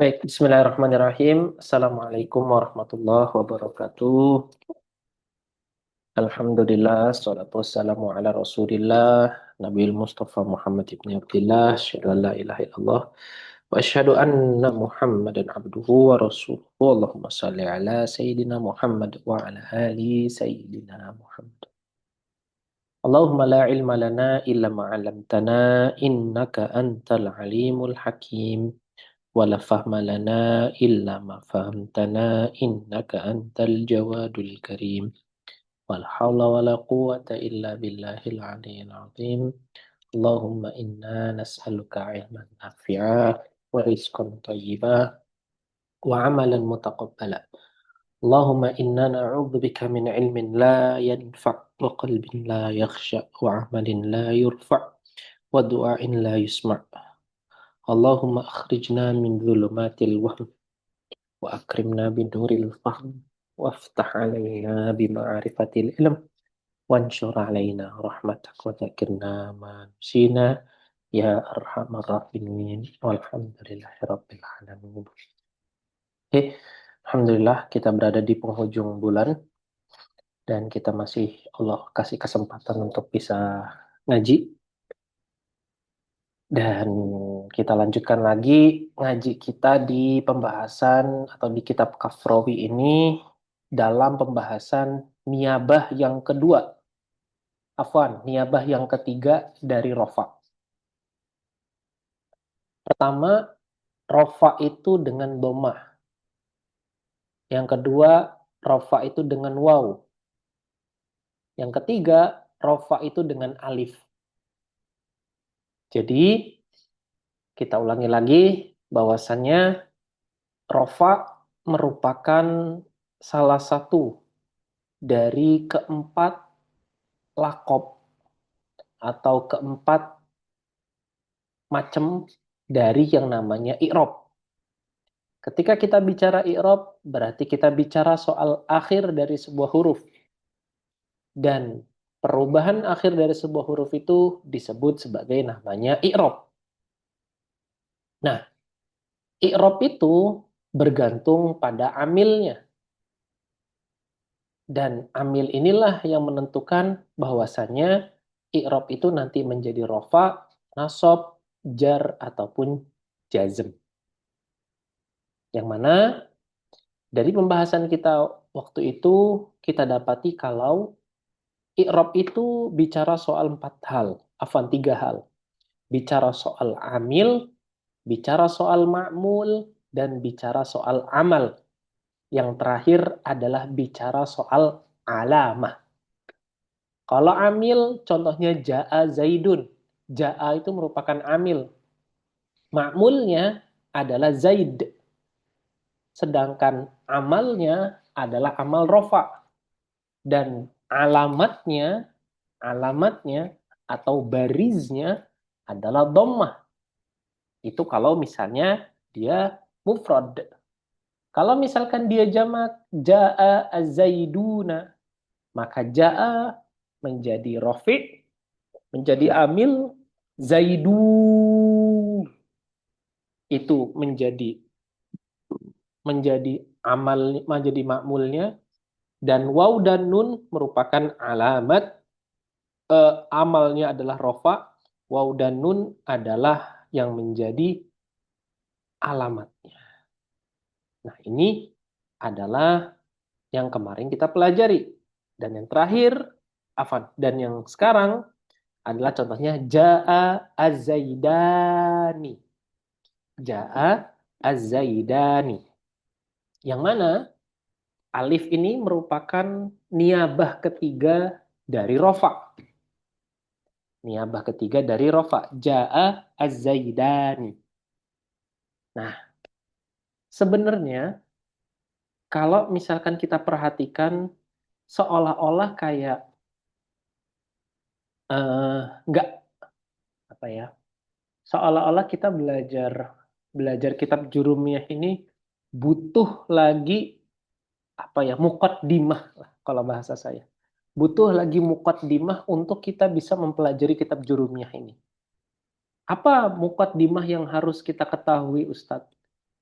Baik, bismillahirrahmanirrahim. Assalamualaikum warahmatullahi wabarakatuh. Alhamdulillah, salatu wassalamu ala rasulillah, Nabiul Mustafa Muhammad ibn Abdillah, asyhadu an la ilaha illallah, wa asyhadu anna Muhammadan abduhu wa rasuluhu. Allahumma salli ala Sayyidina Muhammad wa ala ali Sayyidina Muhammad. Allahumma la ilma lana illa ma'alamtana, innaka antal alimul hakim. ولا فهم لنا إلا ما فهمتنا إنك أنت الجواد الكريم ولا حول ولا قوة إلا بالله العلي العظيم اللهم إنا نسألك علما نافعا ورزقا طيبا وعملا متقبلا اللهم إنا نعوذ بك من علم لا ينفع وقلب لا يخشع وعمل لا يرفع ودعاء لا يسمع اللهم أخرجنا من ظلمات الوهم وأكرمنا بنور الفهم وافتح علينا بمعرفة العلم وانشر علينا رحمتك وذكرنا ما نسينا يا أرحم الراحمين والحمد لله رب العالمين. Oke, Alhamdulillah kita berada di penghujung bulan dan kita masih Allah kasih kesempatan untuk bisa ngaji dan kita lanjutkan lagi ngaji kita di pembahasan atau di kitab Kafrawi ini dalam pembahasan niyabah yang kedua, niyabah yang ketiga dari rofa. Pertama, rofa itu dengan domah. Yang kedua, rofa itu dengan waw. Yang ketiga, rofa itu dengan alif. Jadi, kita ulangi lagi bahwasannya rofa merupakan salah satu dari keempat lakob atau keempat macam dari yang namanya i'rab. Ketika kita bicara i'rab, berarti kita bicara soal akhir dari sebuah huruf. Dan perubahan akhir dari sebuah huruf itu disebut sebagai namanya i'rab. Nah, i'rab itu bergantung pada amilnya. Dan amil inilah yang menentukan bahwasannya i'rab itu nanti menjadi rofa, nasab, jar, ataupun jazm. Yang mana dari pembahasan kita waktu itu kita dapati kalau i'rab itu bicara soal 3 hal. Bicara soal amil, bicara soal ma'mul, dan bicara soal amal. Yang terakhir adalah bicara soal alamah. Kalau amil, contohnya ja'a zaidun. Ja'a itu merupakan amil. Ma'mulnya adalah zaid. Sedangkan amalnya adalah amal rofa. Dan alamatnya atau bariznya adalah dhammah. Itu kalau misalnya dia mufrad. Kalau misalkan dia jamak, ja'a az-zaiduna, maka ja'a menjadi rafi, menjadi amil, zaidu itu menjadi amal, menjadi makmulnya, dan waw dan nun merupakan alamat, amalnya adalah rofa, waw dan nun adalah yang menjadi alamatnya. Nah, ini adalah yang kemarin kita pelajari. Dan yang terakhir, dan yang sekarang adalah contohnya ja'a az-zaidani. Ja'a az-zaidani. Yang mana alif ini merupakan niyabah ketiga dari rofa. Niyabah ketiga dari rofa. Ja'a az-zaidani. Nah, sebenarnya kalau misalkan kita perhatikan seolah-olah kayak nggak apa ya, seolah-olah kita belajar kitab Jurumiyah ini butuh lagi apa ya, muqaddimah lah kalau bahasa saya. Butuh lagi muqaddimah untuk kita bisa mempelajari kitab Jurumiyah ini. Apa muqaddimah yang harus kita ketahui, Ustadz?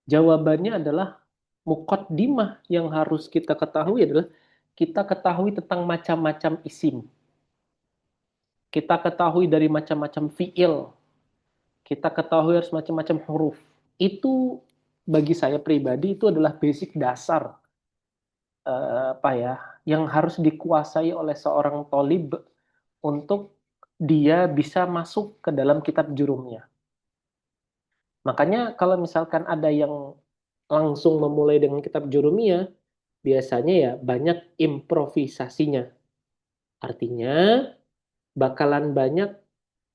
Jawabannya adalah muqaddimah. Yang harus kita ketahui adalah kita ketahui tentang macam-macam isim. Kita ketahui dari macam-macam fiil. Kita ketahui harus macam-macam huruf. Itu bagi saya pribadi itu adalah basic dasar apa ya yang harus dikuasai oleh seorang tolib untuk dia bisa masuk ke dalam kitab jurumnya. Makanya kalau misalkan ada yang langsung memulai dengan kitab jurumiyah, biasanya ya banyak improvisasinya. Artinya bakalan banyak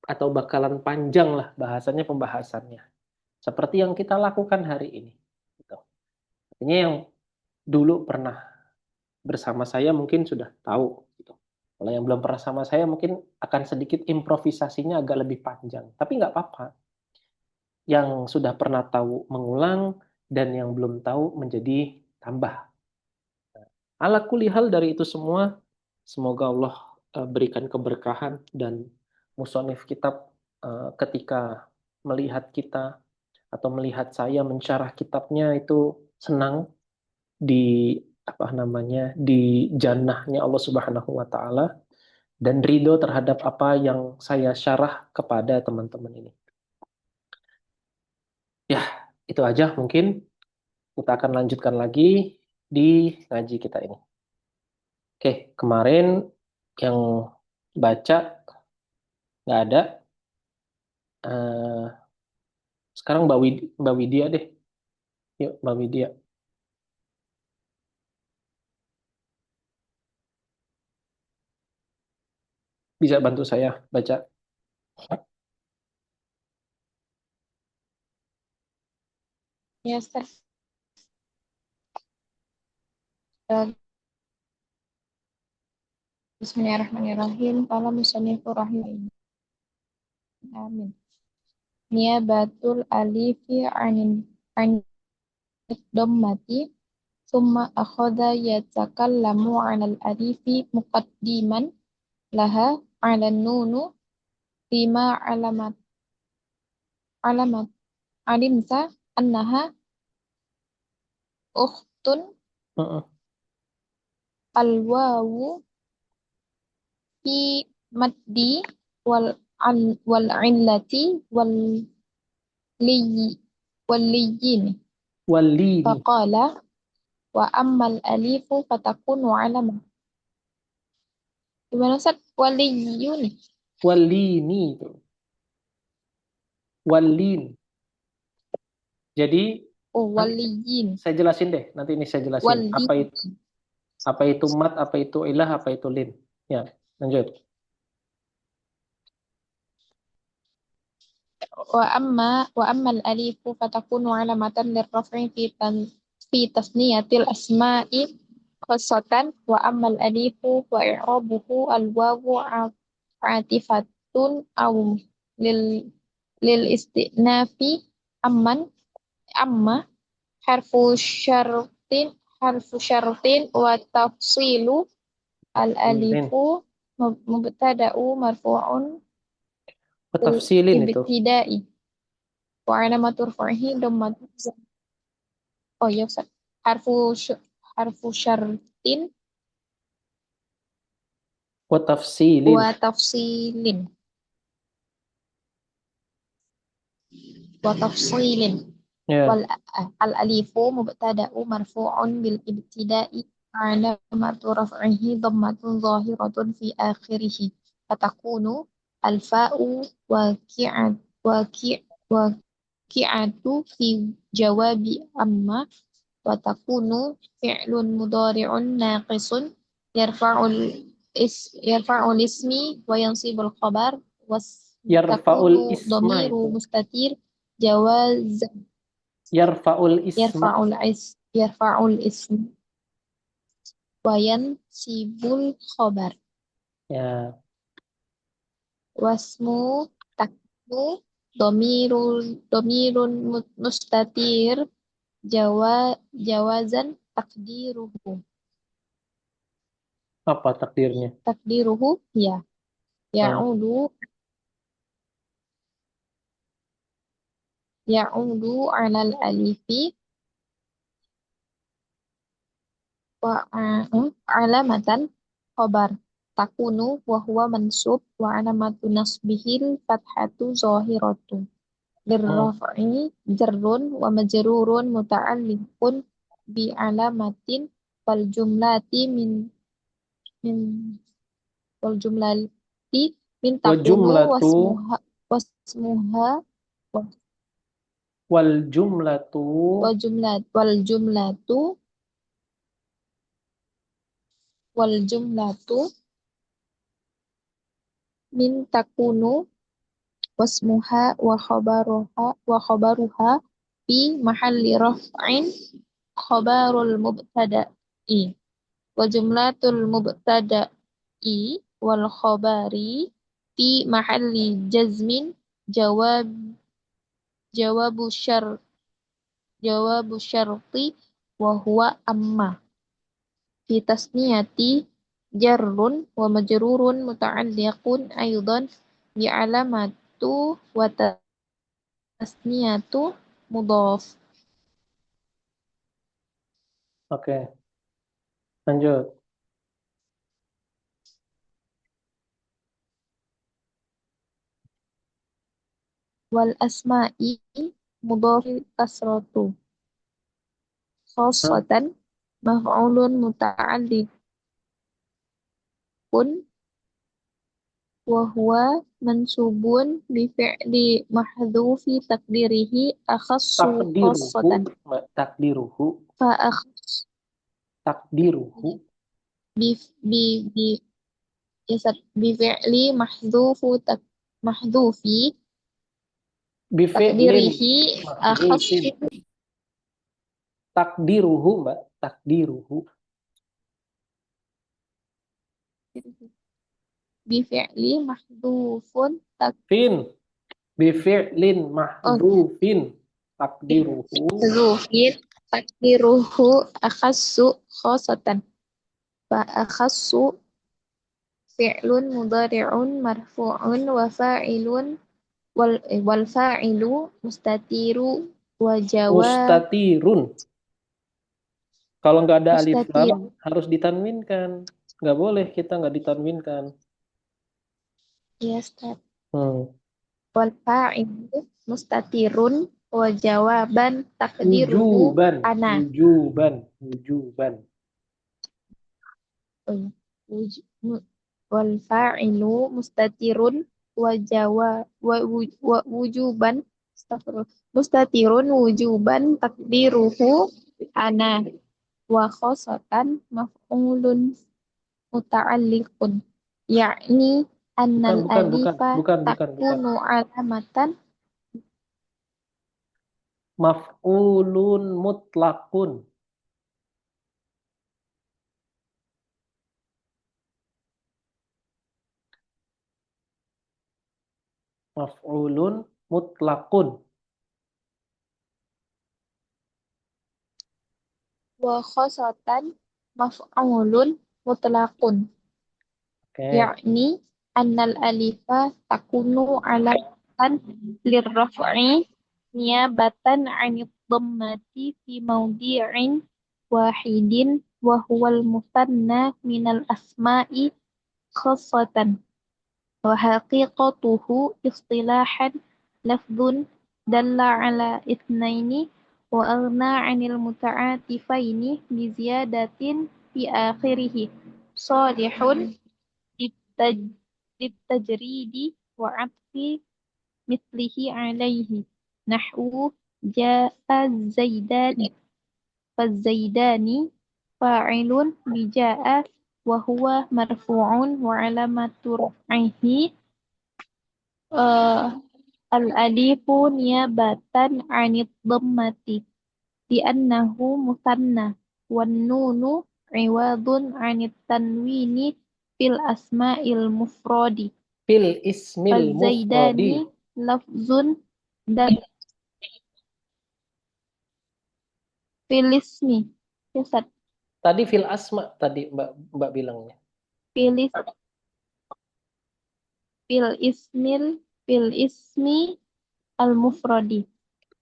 atau bakalan panjang lah bahasanya pembahasannya. Seperti yang kita lakukan hari ini. Gitu. Artinya yang dulu pernah bersama saya mungkin sudah tahu. Gitu. Kalau yang belum pernah sama saya mungkin akan sedikit improvisasinya agak lebih panjang. Tapi nggak apa-apa. Yang sudah pernah tahu mengulang dan yang belum tahu menjadi tambah. Ala kulihal dari itu semua, semoga Allah berikan keberkahan dan musonif kitab ketika melihat kita atau melihat saya mensyarah kitabnya itu senang di apa namanya di jannahnya Allah Subhanahu wa taala dan ridho terhadap apa yang saya syarah kepada teman-teman ini. Ya, itu aja mungkin kita akan lanjutkan lagi di ngaji kita ini. Oke, kemarin yang baca nggak ada. Eh, sekarang Mbak Widya deh. Yuk, Mbak Widya. Bisa bantu saya baca? Ya, Ustaz. Eh, Bismillahirrahmanirrahim. Qala musannifur rahimahullah. Amin. Niyabatul alifi anid dhammati thumma akhadha yatakallamu 'alal alifi muqaddiman laha 'alan nunu bima alamat alimta annaha ukhtun Heeh. al-wawu fi maddi wal illati liyi wal liyin. Walini. Faqala wa ammal alifu fatakunu alama. Gimana Ustaz? Waliyun. Walini itu. Walin. Jadi Oh, nanti waliyin. saya jelasin deh. Nanti ini saya jelasin. Waliyin. Apa itu mat, apa itu ilah, apa itu lin. Ya, lanjut. Wa amma al-alifu fatakunu alamatan lirraf'i fi tasniyatil asma'i khassatan wa amma al-alifu wa i'rabuhu al-wawu atifatun aw lil lil istinafi amman amma harfu syartin wa tafsilu Lin. al-alifu mubtada'u marfu'un bil Tafsilin itu. ibtida'i wa alamatu raf'ihi dhammatun. Oh ya Ustaz. Harfu syartin Tafsilin. wa tafsilin wa tafsilin wal Ya. al alifu mubtada'u marfu'un bil ibtida'i alamatu raf'ihi dhammatun zahiratun fi akhirih fatakunu al fa'u waqi' waqi'atu fi jawabi amma wa takunu fi'lun mudhari'un naqisun yarfa'ul yarfa'ul ismi wa yansibul khabar wa Yarfa'ul takunu isma dhamiru itu. mustatir jawaz Yarfa'ul isma. yarfa'ul ism wa yansibul khabar Ya. wasmu taknu dhamirun mustatir jawazan takdiruhu Apa takdirnya? ya Nah, ya'udu ya'udu 'alal alifi alamatan khobar takunu wa huwa mansub wa alamatu nasbihil fathatu zahiratu Hmm. lirraf'i jarrun wa majrurun muta'alliqun bi alamatin wal jumlati min wal jumlati min Wa takunu jumlatu wasmuha wal jumlatu wal jumlatu wal jumlatu min takunu wasmuha wa khabaruha fi mahalli raf'in khabarul mubtada'i wa jumlatul mubtada'i wal khabari fi mahalli jazmin jawab jawabu syar jawabu syarti wa huwa amma fi tasniyati jarrun wa majrurun muta'alliqun aidan bi alamatu wa tasniyatu mudhaf. Oke, lanjut. Wal asma'i mudhaf kasratu Hah? khassatan maf'ulun muta'alliqun wa huwa mansubun bi fi'li mahdhufi takdirihi akhassu Takdiruhu, khassatan takdiruhu, fa akhas takdiruhu, bi bi bi yasab bi fi'li mahdhufi bifi'lin, takdirihi mahdhufin, akhassu takdiruhu, Mbak, takdiruhu, bi fi'li mahdhufun fin, bifi'lin, oh mahdhufin, takdiruhu, mahdhufin takdiruhu akhassu khassatan fa akhassu fi'lun mudhari'un marfu'un wa fa'ilun wal fa'ilu mustatiru wa jawab mustatirun. Kalau nggak ada alif lam, mustatir harus ditanwinkan. Nggak boleh kita nggak ditanwinkan. ya Ustaz. Hmm. Wal fa'ilu mustatirun wa jawaban takdiruhu Wujuban, ana. wujuban, wujuban. Wal fa'ilu mustatirun wa wujuban astagfirullah. Mustatirun wujuban takdiruhu ana wa khosatan maf'ulun muta'alliqun yakni Bukan, annal bukan, bukan, alifa bukan, bukan, bukan. takunu alamatan Maf'ulun mutlakun. Maf'ulun mutlakun. wa khosatan maf'ulun mutlaqun Oke. yakni annal alifa takunu alamatan lirraf'i niyabatan 'anid dhammati fi mawdi'in wahidin wa huwal musanna minal asma'i khassatan wa haqiqatuhu istilahan lafdhun dalla 'ala itsnaini wa aghna 'anil muta'atifaini bi ziyadatin fi akhirih salihun للتج- للتجريد وعطف مثله عليه نحو جاء الزيدان فالزيدان فاعل بجاء وهو مرفوع وعلامة رفعه آه الألف نيابة عن الضمة لأنه مثنى والنون عوض عن التنوين في الأسماء المفرد Fil ismil mufrodi. فالزيداني لفظ دل في الاسم يسد Tadi fil asma tadi Mbak Mbak bilangnya. في الاس- في الاسم المفرد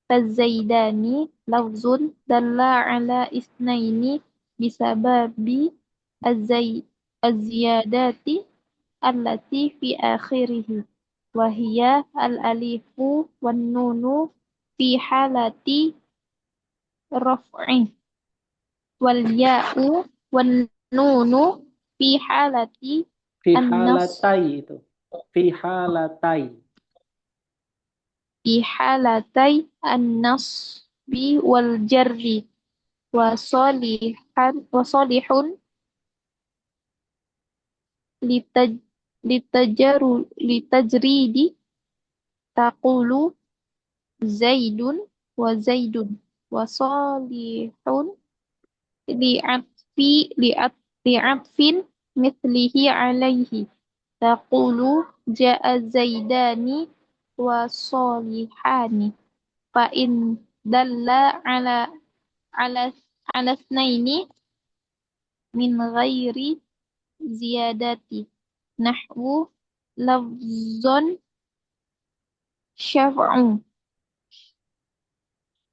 فالزيداني لفظ دل على اثنين bisababi az-ziyadati allati fi akhirih wa hiya al-alifu wan nunu fi halati raf'i wal ya'u wan nunu fi halati Fi an-nas halatai itu. Fi halatai. fi halatai an-nasbi wal jarri wa salihun litaj litajridi taqulu zaidun wa zaidun wa salihun li'atfin mithlihi alaihi taqulu ja'a zaidani wa salihani fa in dalla ala ala snaini min ghairi ziyadati nahwu lafzon syaf'u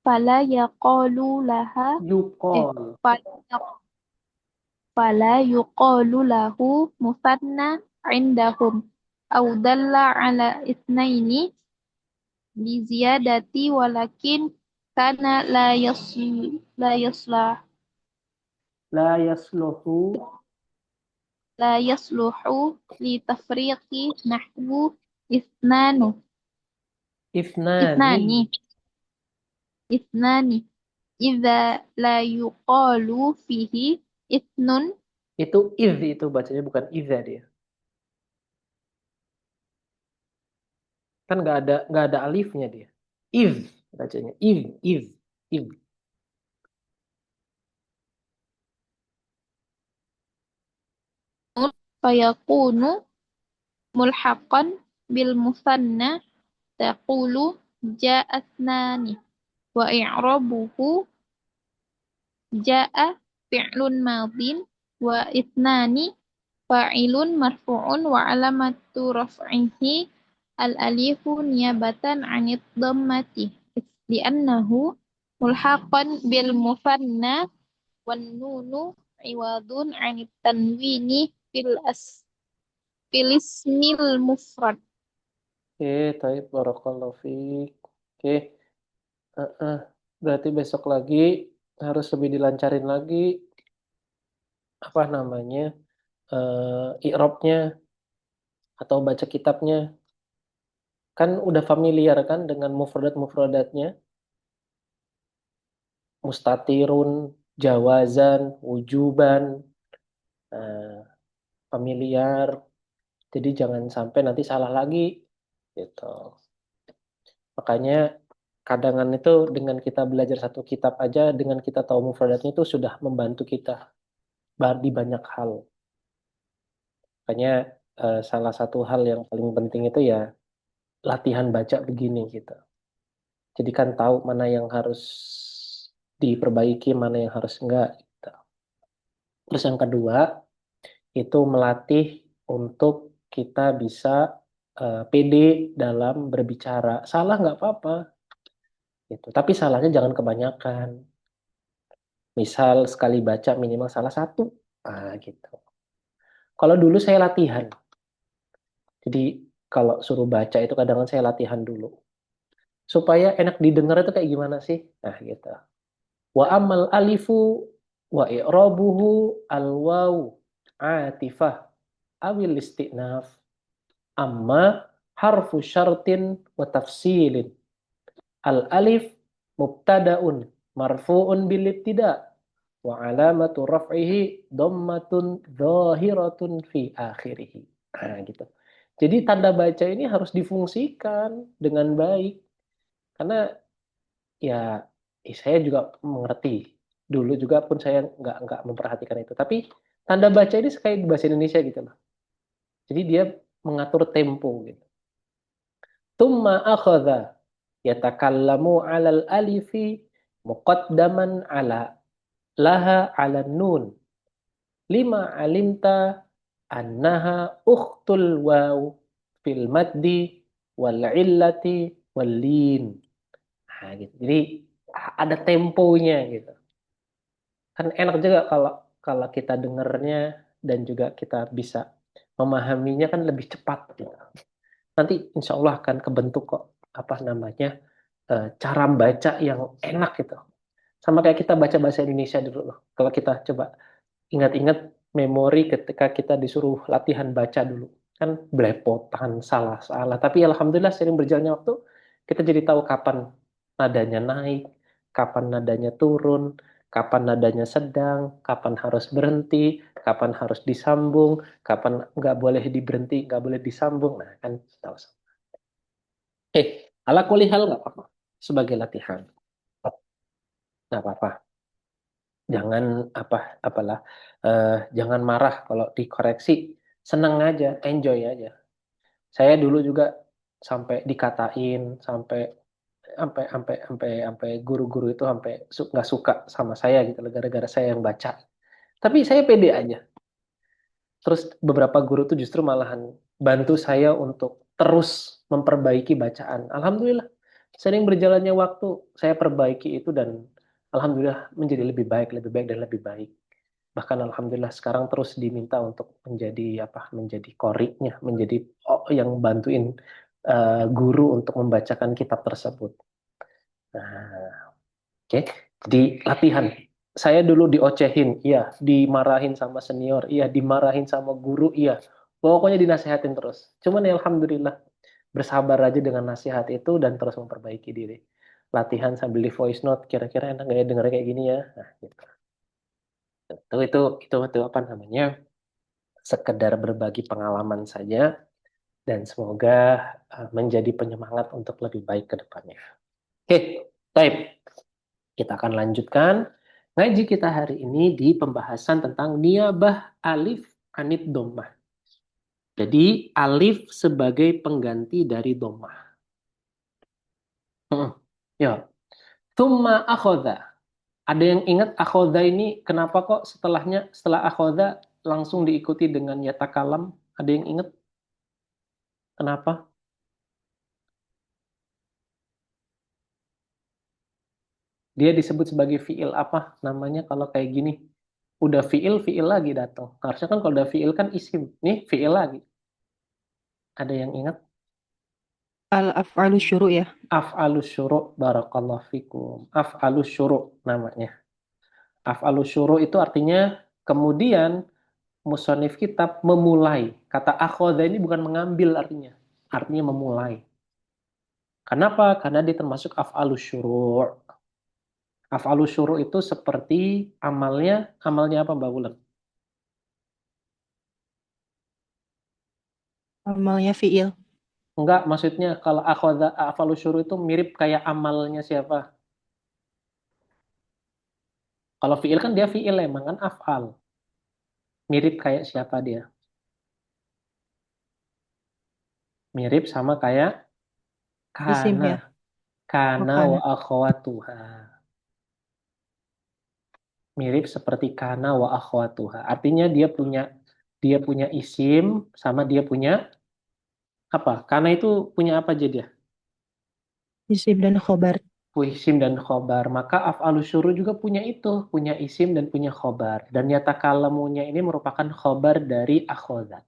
fala yaqalu laha eh Yukol. fala fala yuqalu lahu musanna indahum aw dalla ala itsnaini li ziyadati walakin kana la yaslah La yasluhu. la yasluhu li tafriqi nahwu isnanu Ifnani. isnani isnani idza la yuqalu fihi isnun Itu iz itu bacanya bukan iza dia. Kan nggak ada alifnya dia. Iz bacanya. Iz. fayakunu mulhaqan bil musanna taqulu ja'atnani wa i'rabuhu ja'a fi'lun madin wa itnani fa'ilun marfu'un wa alamatu raf'ihi al-alifu niyabatan 'anid dhammati li'annahu mulhaqan bil musanna wan nunu iwadun 'anit tanwini fil ismil mufrad. Oke, taib barakallahu fiik. Oke, berarti besok lagi harus lebih dilancarin lagi apa namanya? I'rabnya atau baca kitabnya. Kan udah familiar kan dengan mufradat-mufradatnya, mustatirun, jawazan, wujuban, nah, familiar. Jadi jangan sampai nanti salah lagi gitu. Makanya kadangan itu dengan kita belajar satu kitab aja, dengan kita tahu mufradatnya itu sudah membantu kita di banyak hal. Makanya salah satu hal yang paling penting itu ya latihan baca begini gitu. Jadi kan tahu mana yang harus diperbaiki, mana yang harus enggak, gitu. Terus yang kedua, itu melatih untuk kita bisa pede dalam berbicara. Salah nggak apa-apa, gitu. Tapi salahnya jangan kebanyakan. Misal sekali baca minimal salah satu. Gitu. Kalau dulu saya latihan. Jadi kalau suruh baca itu kadang saya latihan dulu. Supaya enak didengar itu kayak gimana sih? Nah, gitu. Wa amal alifu wa i'rabuhu al waw atifah awil istinaf amma harfu syartin wa tafsilin al alif mubtadaun marfuun bil ibtida wa alamatu raf'ihi dhammatun zahiratun fi akhirih. Nah, gitu. Jadi tanda baca ini harus difungsikan dengan baik karena ya saya juga mengerti dulu juga pun saya nggak memperhatikan itu tapi tanda baca ini kayak di bahasa Indonesia gitu loh jadi dia mengatur tempo gitu tumma akhadha yatakallamu alal alifi muqaddaman ala laha ala nun lima alimta annaha ukhtul waw fil maddi wal illati wal lin. Nah, gitu. Jadi ada temponya gitu. kan enak juga kalau kalau kita dengernya dan juga kita bisa memahaminya kan lebih cepat gitu. Nanti insya Allah akan kebentuk kok apa namanya cara baca yang enak gitu. Sama kayak kita baca bahasa Indonesia dulu loh. Kalau kita coba ingat-ingat memori ketika kita disuruh latihan baca dulu. Kan belepotan, salah-salah. Tapi alhamdulillah sering berjalannya waktu, kita jadi tahu kapan nadanya naik, kapan nadanya turun, kapan nadanya sedang, kapan harus berhenti, kapan harus disambung, kapan nggak boleh diberhenti, nggak boleh disambung. Nah, kan tahu. Ala kulli hal nggak apa-apa. Sebagai latihan. Nggak apa-apa. Jangan apalah jangan marah kalau dikoreksi, seneng aja, enjoy aja. Saya dulu juga sampai dikatain, sampai sampai guru-guru itu sampai nggak suka sama saya gitu gara-gara saya yang baca. Tapi saya pede aja. Terus beberapa guru tuh justru malahan bantu saya untuk terus memperbaiki bacaan. Alhamdulillah, sering berjalannya waktu saya perbaiki itu dan alhamdulillah menjadi lebih baik dan lebih baik. Bahkan alhamdulillah sekarang terus diminta untuk menjadi apa? Menjadi koriknya, menjadi yang bantuin guru untuk membacakan kitab tersebut. Nah, oke, di latihan. Saya dulu diocehin, iya, dimarahin sama senior, iya, dimarahin sama guru, iya. Pokoknya dinasehatin terus. Cuman ya alhamdulillah bersabar aja dengan nasihat itu dan terus memperbaiki diri. Latihan sambil di voice note, kira-kira enak nggak ya denger kayak gini ya? Nah, gitu. Itu apa namanya? Sekedar berbagi pengalaman saja dan semoga menjadi penyemangat untuk lebih baik ke depannya. Oke, baik. Kita akan lanjutkan ngaji kita hari ini di pembahasan tentang niyabah alif anid dhammah. Jadi alif sebagai pengganti dari dhammah. Ya, tsumma akhadha. Ada yang ingat akhadha ini kenapa kok setelah akhadha langsung diikuti dengan yatakalam? Ada yang ingat kenapa? Dia disebut sebagai fiil apa namanya kalau kayak gini? Udah fiil lagi datang. Harusnya kan kalau udah fiil kan isim. Nih fiil lagi. Ada yang ingat? Al-af'alu syuru' ya. Af'alus syuru' barakallahu fikum. Af'alus syuru' namanya. Af'alus syuru' itu artinya kemudian musonif kitab memulai. Kata akhoda ini bukan mengambil artinya. Artinya memulai. Kenapa? Karena dia termasuk af'alus syuru'. Af'alus syuru' itu seperti amalnya apa Mbak Wulan? Amalnya fi'il. Enggak, maksudnya kalau akhoda af'alus syuru' itu mirip kayak amalnya siapa? Kalau fi'il kan dia fi'il emang kan af'al. Mirip kayak siapa dia? Mirip sama kayak Isim kana. ya. Kana wa Makana. akhwatuha. Mirip seperti kana wa akhwatuha. Artinya dia punya isim sama dia punya apa? Kana itu punya apa aja dia? Isim dan khobar. Isim dan khobar. Maka af'alus syuru juga punya itu, punya isim dan punya khobar. Dan yatakalamunya ini merupakan khobar dari akhodat.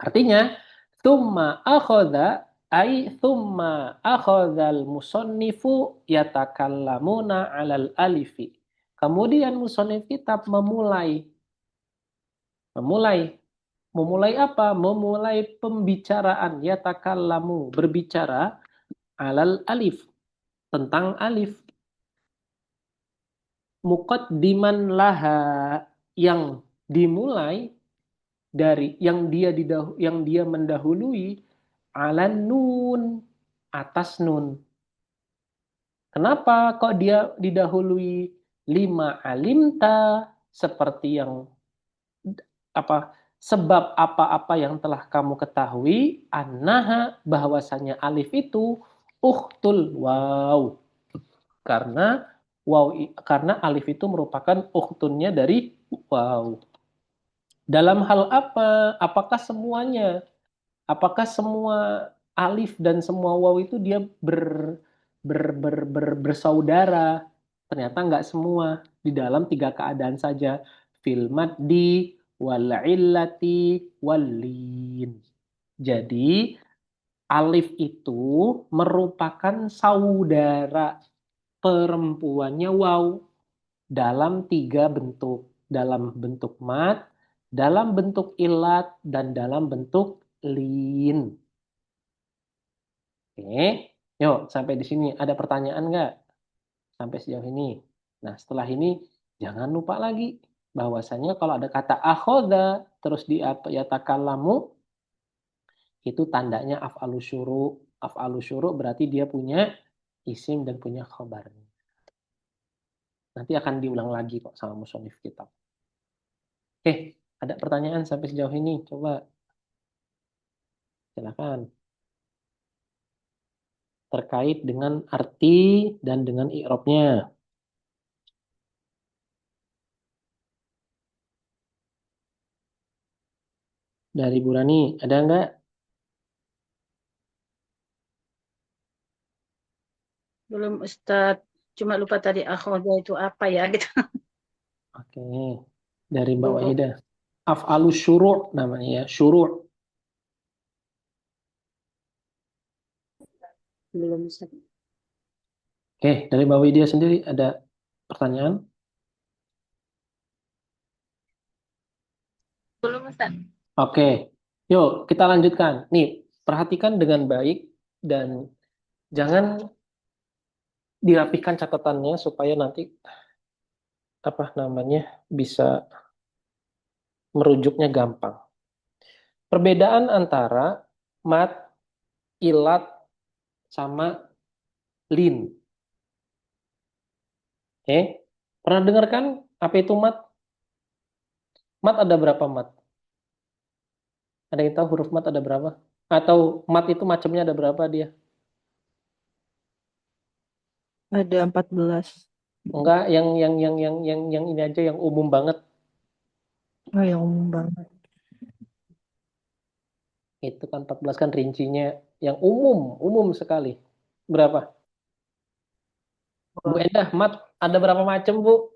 Artinya, thumma akhoda ay thumma akhodal musonnifu yatakallamuna alal alifi. Kemudian musonif kitab memulai memulai apa? Memulai pembicaraan yatakallamu, berbicara alal alif, tentang alif. Muqaddiman laha, yang dimulai dari yang dia mendahului alan nun, atas nun. Kenapa kok dia didahului lima alimta, seperti yang apa, sebab apa-apa yang telah kamu ketahui, annaha, bahwasanya alif itu ukhtul waw, karena karena alif itu merupakan ukhtunnya dari waw. Dalam hal apa? Apakah semuanya? Apakah semua alif dan semua waw itu dia bersaudara? Ternyata nggak semua. Di dalam 3 keadaan saja. Fil maddi, wal illati, wal lin. Jadi, alif itu merupakan saudara perempuannya waw dalam 3 bentuk. Dalam bentuk mad, dalam bentuk ilat, dan dalam bentuk lin. Oke, yuk sampai di sini. Ada pertanyaan nggak sampai sejauh ini? Nah, setelah ini jangan lupa lagi bahwasanya kalau ada kata akhoda terus di apa ya takalamu itu tandanya af'alu syuru. Af'alu syuru berarti dia punya isim dan punya khobar. Nanti akan diulang lagi kok sama musonif kita. Oke, ada pertanyaan sampai sejauh ini? Coba silakan. Terkait dengan arti dan dengan i'rabnya. Dari Bu Rani, ada nggak? Belum Ustadz. Cuma lupa tadi akhoda itu apa ya gitu. Oke, dari Mbak Belum, Wahidah. Af'alus syuru' namanya ya, syuru'. belum Ustadz. Oke, dari Mbak Widya sendiri ada pertanyaan? Belum, Ustaz. Oke, yuk kita lanjutkan. Nih, perhatikan dengan baik dan jangan dirapikan catatannya supaya nanti apa namanya bisa merujuknya gampang. Perbedaan antara mat, ilat, sama lin. Oke, pernah dengar kan apa itu mat? Mat ada berapa mat? Ada yang tahu huruf mat ada berapa? Atau mat itu macamnya ada berapa dia? Ada 14. Enggak, yang ini aja yang umum banget. Oh, yang umum banget. Itu kan 14 kan rincinya yang umum sekali. Berapa? Bu Endah, mat ada berapa macam, Bu?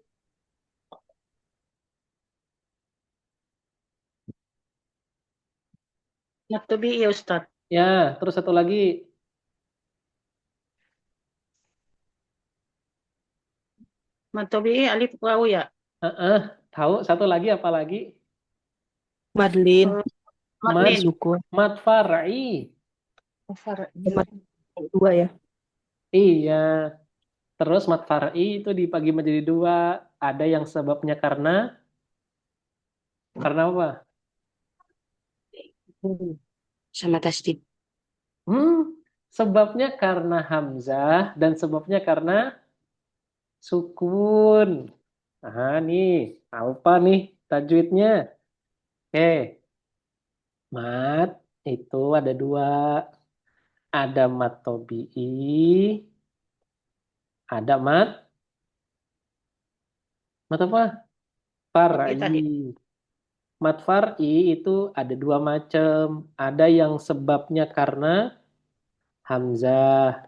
Maktubi ya Ustadz. Ya, terus satu lagi. Maktubi alif wawu ya. Heeh, tahu satu lagi apa lagi? Madlin, Eh, Mat Madlin. sukun. mat far'i. Mat dua ya. Iya. Terus mat far'i itu dibagi menjadi 2. Ada yang sebabnya karena apa? Sama tasdid. Hmm, sebabnya karena hamzah dan sebabnya karena sukun. Nah, nih, apa nih tajwidnya? Oke, mat itu ada 2. Ada mat tobi'i, ada mat apa? Ini tadi. Far'i. Mat far'i itu ada 2 macam. Ada yang sebabnya karena hamzah.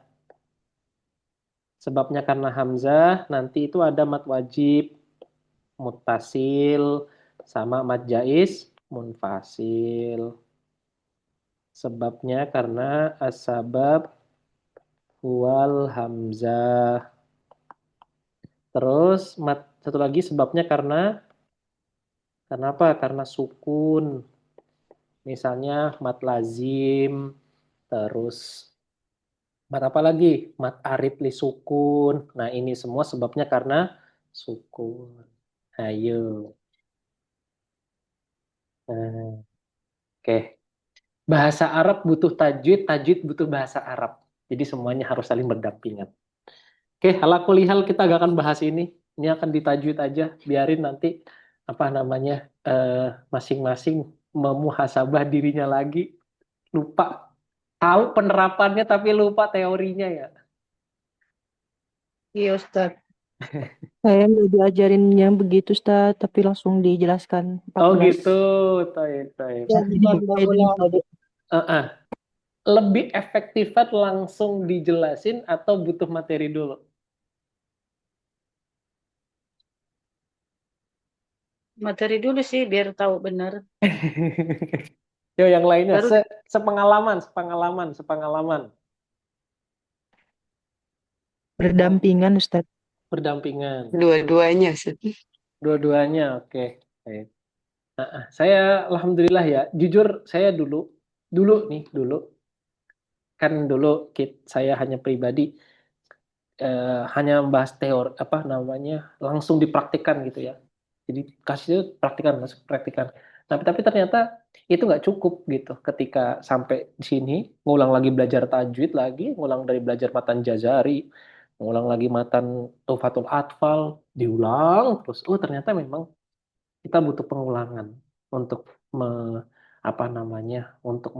Sebabnya karena hamzah, nanti itu ada mat wajib, muttasil, sama mat jaiz, munfasil. Sebabnya karena as-sabab huwal hamzah. Terus satu lagi sebabnya karena apa? Karena sukun. Misalnya mat lazim, terus mat apa lagi? Mat arid li sukun. Nah, ini semua sebabnya karena sukun. Ayo. Nah, oke. Bahasa Arab butuh tajwid, tajwid butuh bahasa Arab. Jadi semuanya harus saling berdampingan. Oke, ala kulihal kita gak akan bahas ini. Ini akan ditajwid aja. Biarin nanti apa namanya masing-masing memuhasabah dirinya lagi. Lupa. Tahu penerapannya tapi lupa teorinya ya. Iya Ustadz. Saya nggak diajarin yang begitu, Ustaz, tapi langsung dijelaskan Oh 14. gitu. Taib, taib. Ya, Jadi bukan tadi Lebih efektifat langsung dijelasin atau butuh materi dulu? materi dulu sih biar tahu benar. Yo, yang lainnya Baru sepengalaman. Berdampingan Ustadz. Berdampingan. Dua-duanya, Ustaz. Dua-duanya, oke. Baik. Saya alhamdulillah ya, jujur saya dulu kan dulu saya hanya pribadi hanya membahas teori apa namanya langsung dipraktikkan gitu ya. Jadi kasih praktikan langsung praktikan. Tapi ternyata itu nggak cukup gitu. Ketika sampai di sini ngulang lagi belajar tajwid lagi, ngulang dari belajar matan jazari, ngulang lagi matan Tuhfatul Atfal, diulang terus. Oh ternyata memang kita butuh pengulangan untuk apa namanya untuk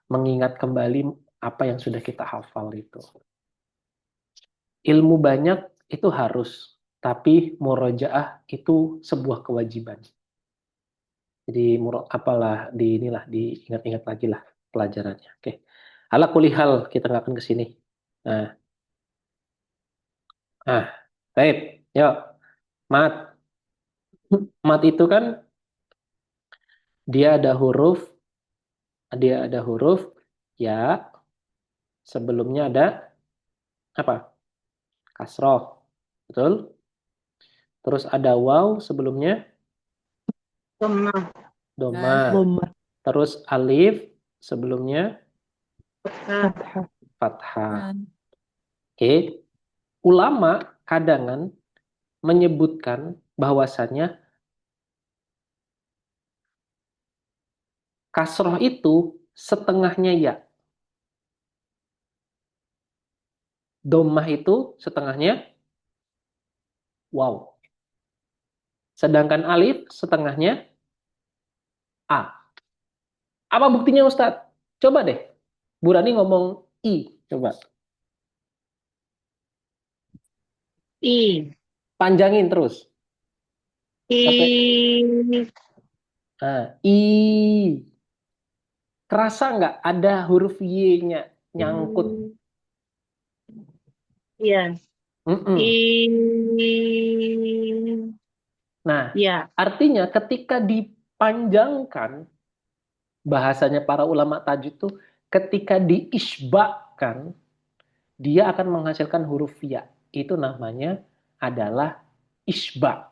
mengingat kembali apa yang sudah kita hafal itu. Ilmu banyak itu harus, tapi murojaah itu sebuah kewajiban. Jadi apalah inilah diingat-ingat lagi lah pelajarannya. Oke. Ala kulihal kita nggak akan ke sini. Nah, baik. Yuk, mat. Mat itu kan dia ada huruf, ya, sebelumnya ada apa? Kasroh. Betul? Terus ada waw sebelumnya Dhamma. doma. Dhamma. Terus alif sebelumnya Fathah. fathah. Oke. Ulama kadangan menyebutkan bahwasannya kasroh itu setengahnya ya. Domah itu setengahnya waw. Sedangkan alif setengahnya a. Apa buktinya Ustadz? Coba deh. Bu Rani ngomong i. Coba. I. Panjangin terus. Sampai i. Kerasa nggak ada huruf y-nya nyangkut? Iya. Mm-mm. I. Nah, Ya. artinya ketika dipanjangkan, bahasanya para ulama tajwid itu ketika diisbakkan, dia akan menghasilkan huruf ya. Itu namanya adalah isbak.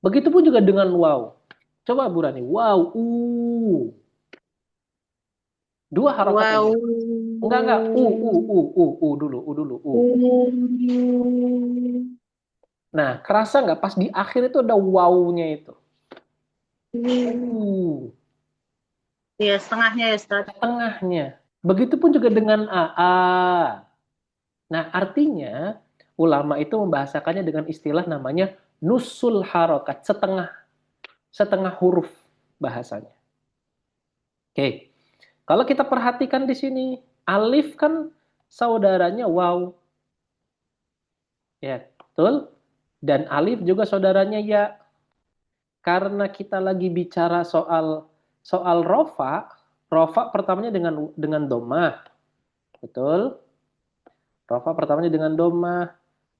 Begitupun juga dengan waw. Coba Bu Rani, waw, dua harokat Wow. aja. Enggak, u dulu. Nah, kerasa nggak pas di akhir itu ada wow-nya itu? Ya, setengahnya ya, Ustaz. Setengahnya. Begitupun juga dengan AA. Nah, artinya ulama itu membahasakannya dengan istilah namanya nusul harokat, setengah huruf bahasanya. Oke. Kalau kita perhatikan di sini, alif kan saudaranya waw. Ya, betul? Dan alif juga saudaranya ya. Karena kita lagi bicara soal rofa pertamanya dengan domah. Betul? Rofa pertamanya dengan domah,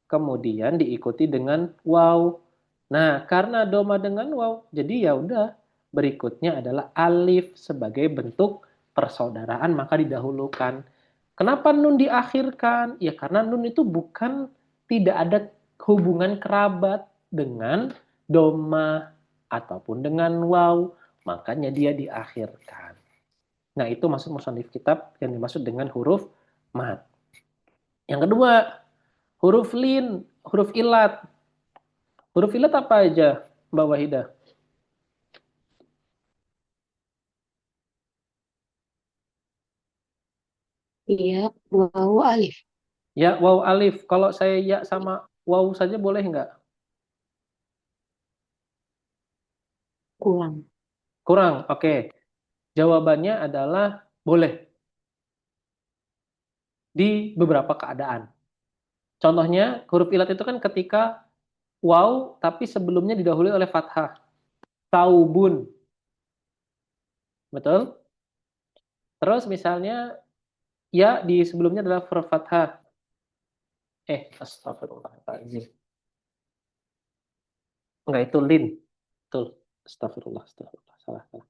kemudian diikuti dengan waw. Nah, karena domah dengan waw, jadi ya udah berikutnya adalah alif sebagai bentuk persaudaraan maka didahulukan. Kenapa nun diakhirkan? Ya karena nun itu tidak ada hubungan kerabat dengan domah ataupun dengan waw, makanya dia diakhirkan. Nah, itu maksud musannif kitab yang dimaksud dengan huruf mad. Yang kedua, huruf lin, huruf ilat. Huruf ilat apa aja, Mbak Wahidah? Iya, waw alif. Ya, waw alif. Kalau saya ya sama waw saja boleh nggak? Kurang. Kurang, oke. Jawabannya adalah boleh. Di beberapa keadaan. Contohnya, huruf ilat itu kan ketika waw, tapi sebelumnya didahului oleh fathah. Taubun. Betul? Terus misalnya, ya di sebelumnya adalah huruf fathah. Astagfirullahaladzim. Enggak, itu lin. Betul. Astagfirullah, astagfirullah. Salah, salah.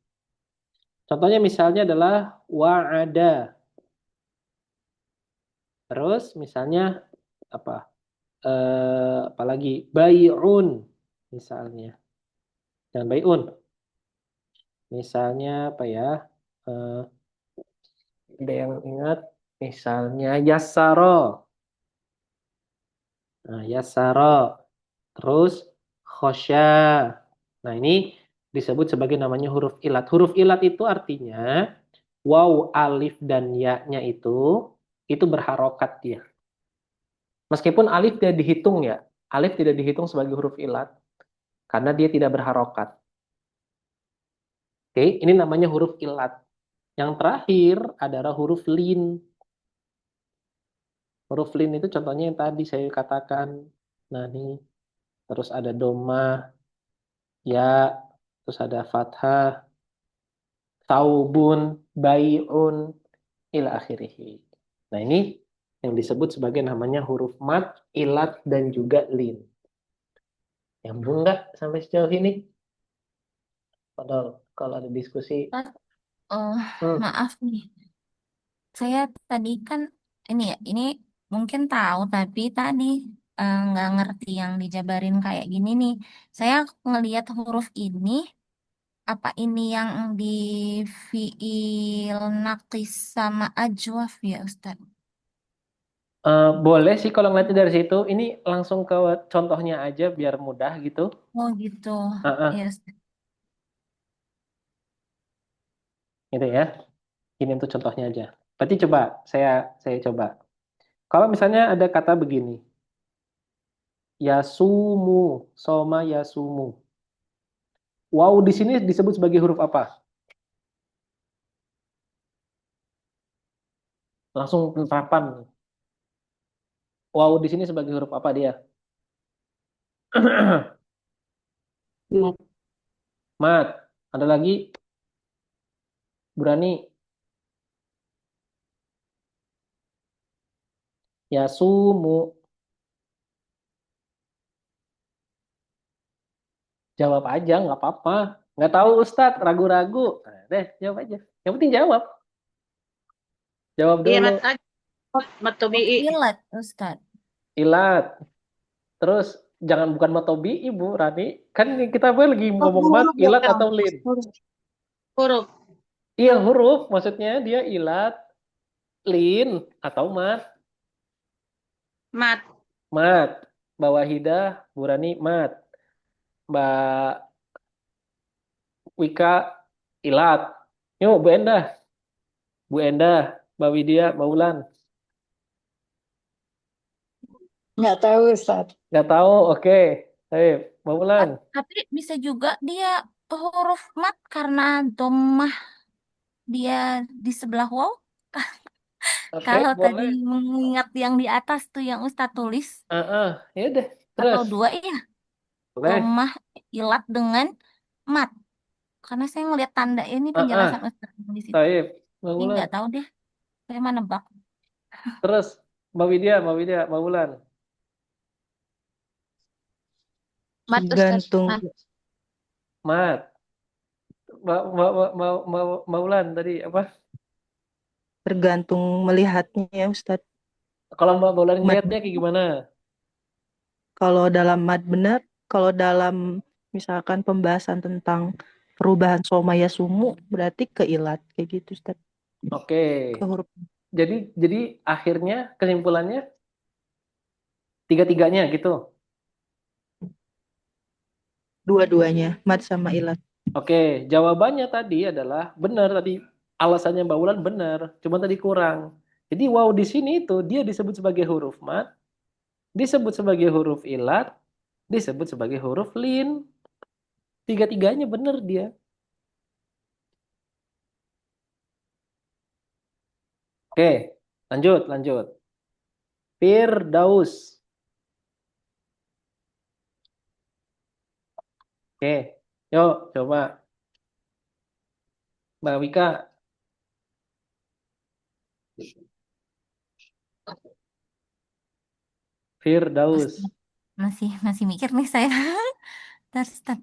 Contohnya misalnya adalah wa'ada. Terus misalnya apa? Apalagi bai'un misalnya. Jangan bai'un. Misalnya apa ya? Eh, ada yang ingat? Misalnya yassaro. Nah, yassaro. Terus khosya. Nah, ini disebut sebagai namanya huruf ilat. Huruf ilat itu artinya waw, alif, dan ya-nya itu berharokat dia. Meskipun alif tidak dihitung ya. Alif tidak dihitung sebagai huruf ilat karena dia tidak berharokat. Oke, ini namanya huruf ilat. Yang terakhir adalah huruf lin. Huruf lin itu contohnya yang tadi saya katakan. Nah, ini terus ada doma, ya, terus ada fathah, taubun, baiun, ila akhirih. Nah, ini yang disebut sebagai namanya huruf mat, ilat, dan juga lin. Nyambung nggak sampai sejauh ini? Padahal kalau ada diskusi, Ustaz, eh, hmm, maaf nih, saya tadi kan ini mungkin tahu tapi tadi nggak ngerti yang dijabarin kayak gini nih. Saya ngelihat huruf ini, apa ini yang di fiil nakis sama ajwaf ya Ustaz? boleh sih kalau ngeliatnya dari situ. Ini langsung ke contohnya aja biar mudah gitu. Oh gitu, Ah, ya Ustaz. gitu ya. Ini untuk contohnya aja. Berarti coba saya coba. Kalau misalnya ada kata begini, yasumu, soma yasumu. Wow, di sini disebut sebagai huruf apa? Langsung penerapan. Wow, di sini sebagai huruf apa dia? Mat. Mat. Ada lagi? Berani? Yasumu. Jawab aja, nggak apa-apa. Nggak tahu Ustadz, ragu-ragu. Nah, deh, jawab aja. Yang penting jawab. Jawab Iya, dulu. mat Oh, tobi'i. ilat Ustaz. Ilat. Terus jangan bukan matobi, Ibu Rani. Kan kita lagi ngomong mat, ilat atau lin. Huruf. Iya huruf, maksudnya dia ilat, lin, atau mat. Mat. Mat. Mbak Wahidah, Bu Rani, mat. Mbak Wika, ilat. Yuk, Bu Endah. Bu Endah, Mbak Widya, Mbak Ulan. Nggak tahu, Ustaz. Nggak tahu, oke. Ayo, Mbak Ulan. Tapi bisa juga dia huruf mat karena domah dia di sebelah waw. Oke, Kalau tadi boleh. mengingat yang di atas tuh yang Ustadz tulis, Ya udah, atau terus. dua iya, Boleh. domah ilat dengan mat. Karena saya ngelihat tanda ini penjelasan Ustadz di situ. Taib, Mbak Ini Ulan. nggak tahu deh, saya mana nebak. Terus, Mbak Widya, Mbak Ulan. Mat Ustaz, Tergantung mat. Mat. Mbak Ulan tadi apa? tergantung melihatnya ya Ustadz. Kalau Mbak Ulan Mat lihatnya kayak gimana? kalau dalam mat benar, kalau dalam misalkan pembahasan tentang perubahan soma ya sumu berarti ke ilat kayak gitu Ustadz. Oke. Ke huruf Jadi akhirnya kesimpulannya tiga-tiganya gitu. dua-duanya mat sama ilat. Oke, jawabannya tadi adalah benar tadi, alasannya Mbak Ulan benar, cuma tadi kurang. Jadi wow di sini itu dia disebut sebagai huruf mat, disebut sebagai huruf ilat, disebut sebagai huruf lin. Tiga-tiganya benar dia. Oke, lanjut. Firdaus. Oke, yuk coba Mbak Wika. Firdaus. Masih masih mikir nih saya. Ustaz.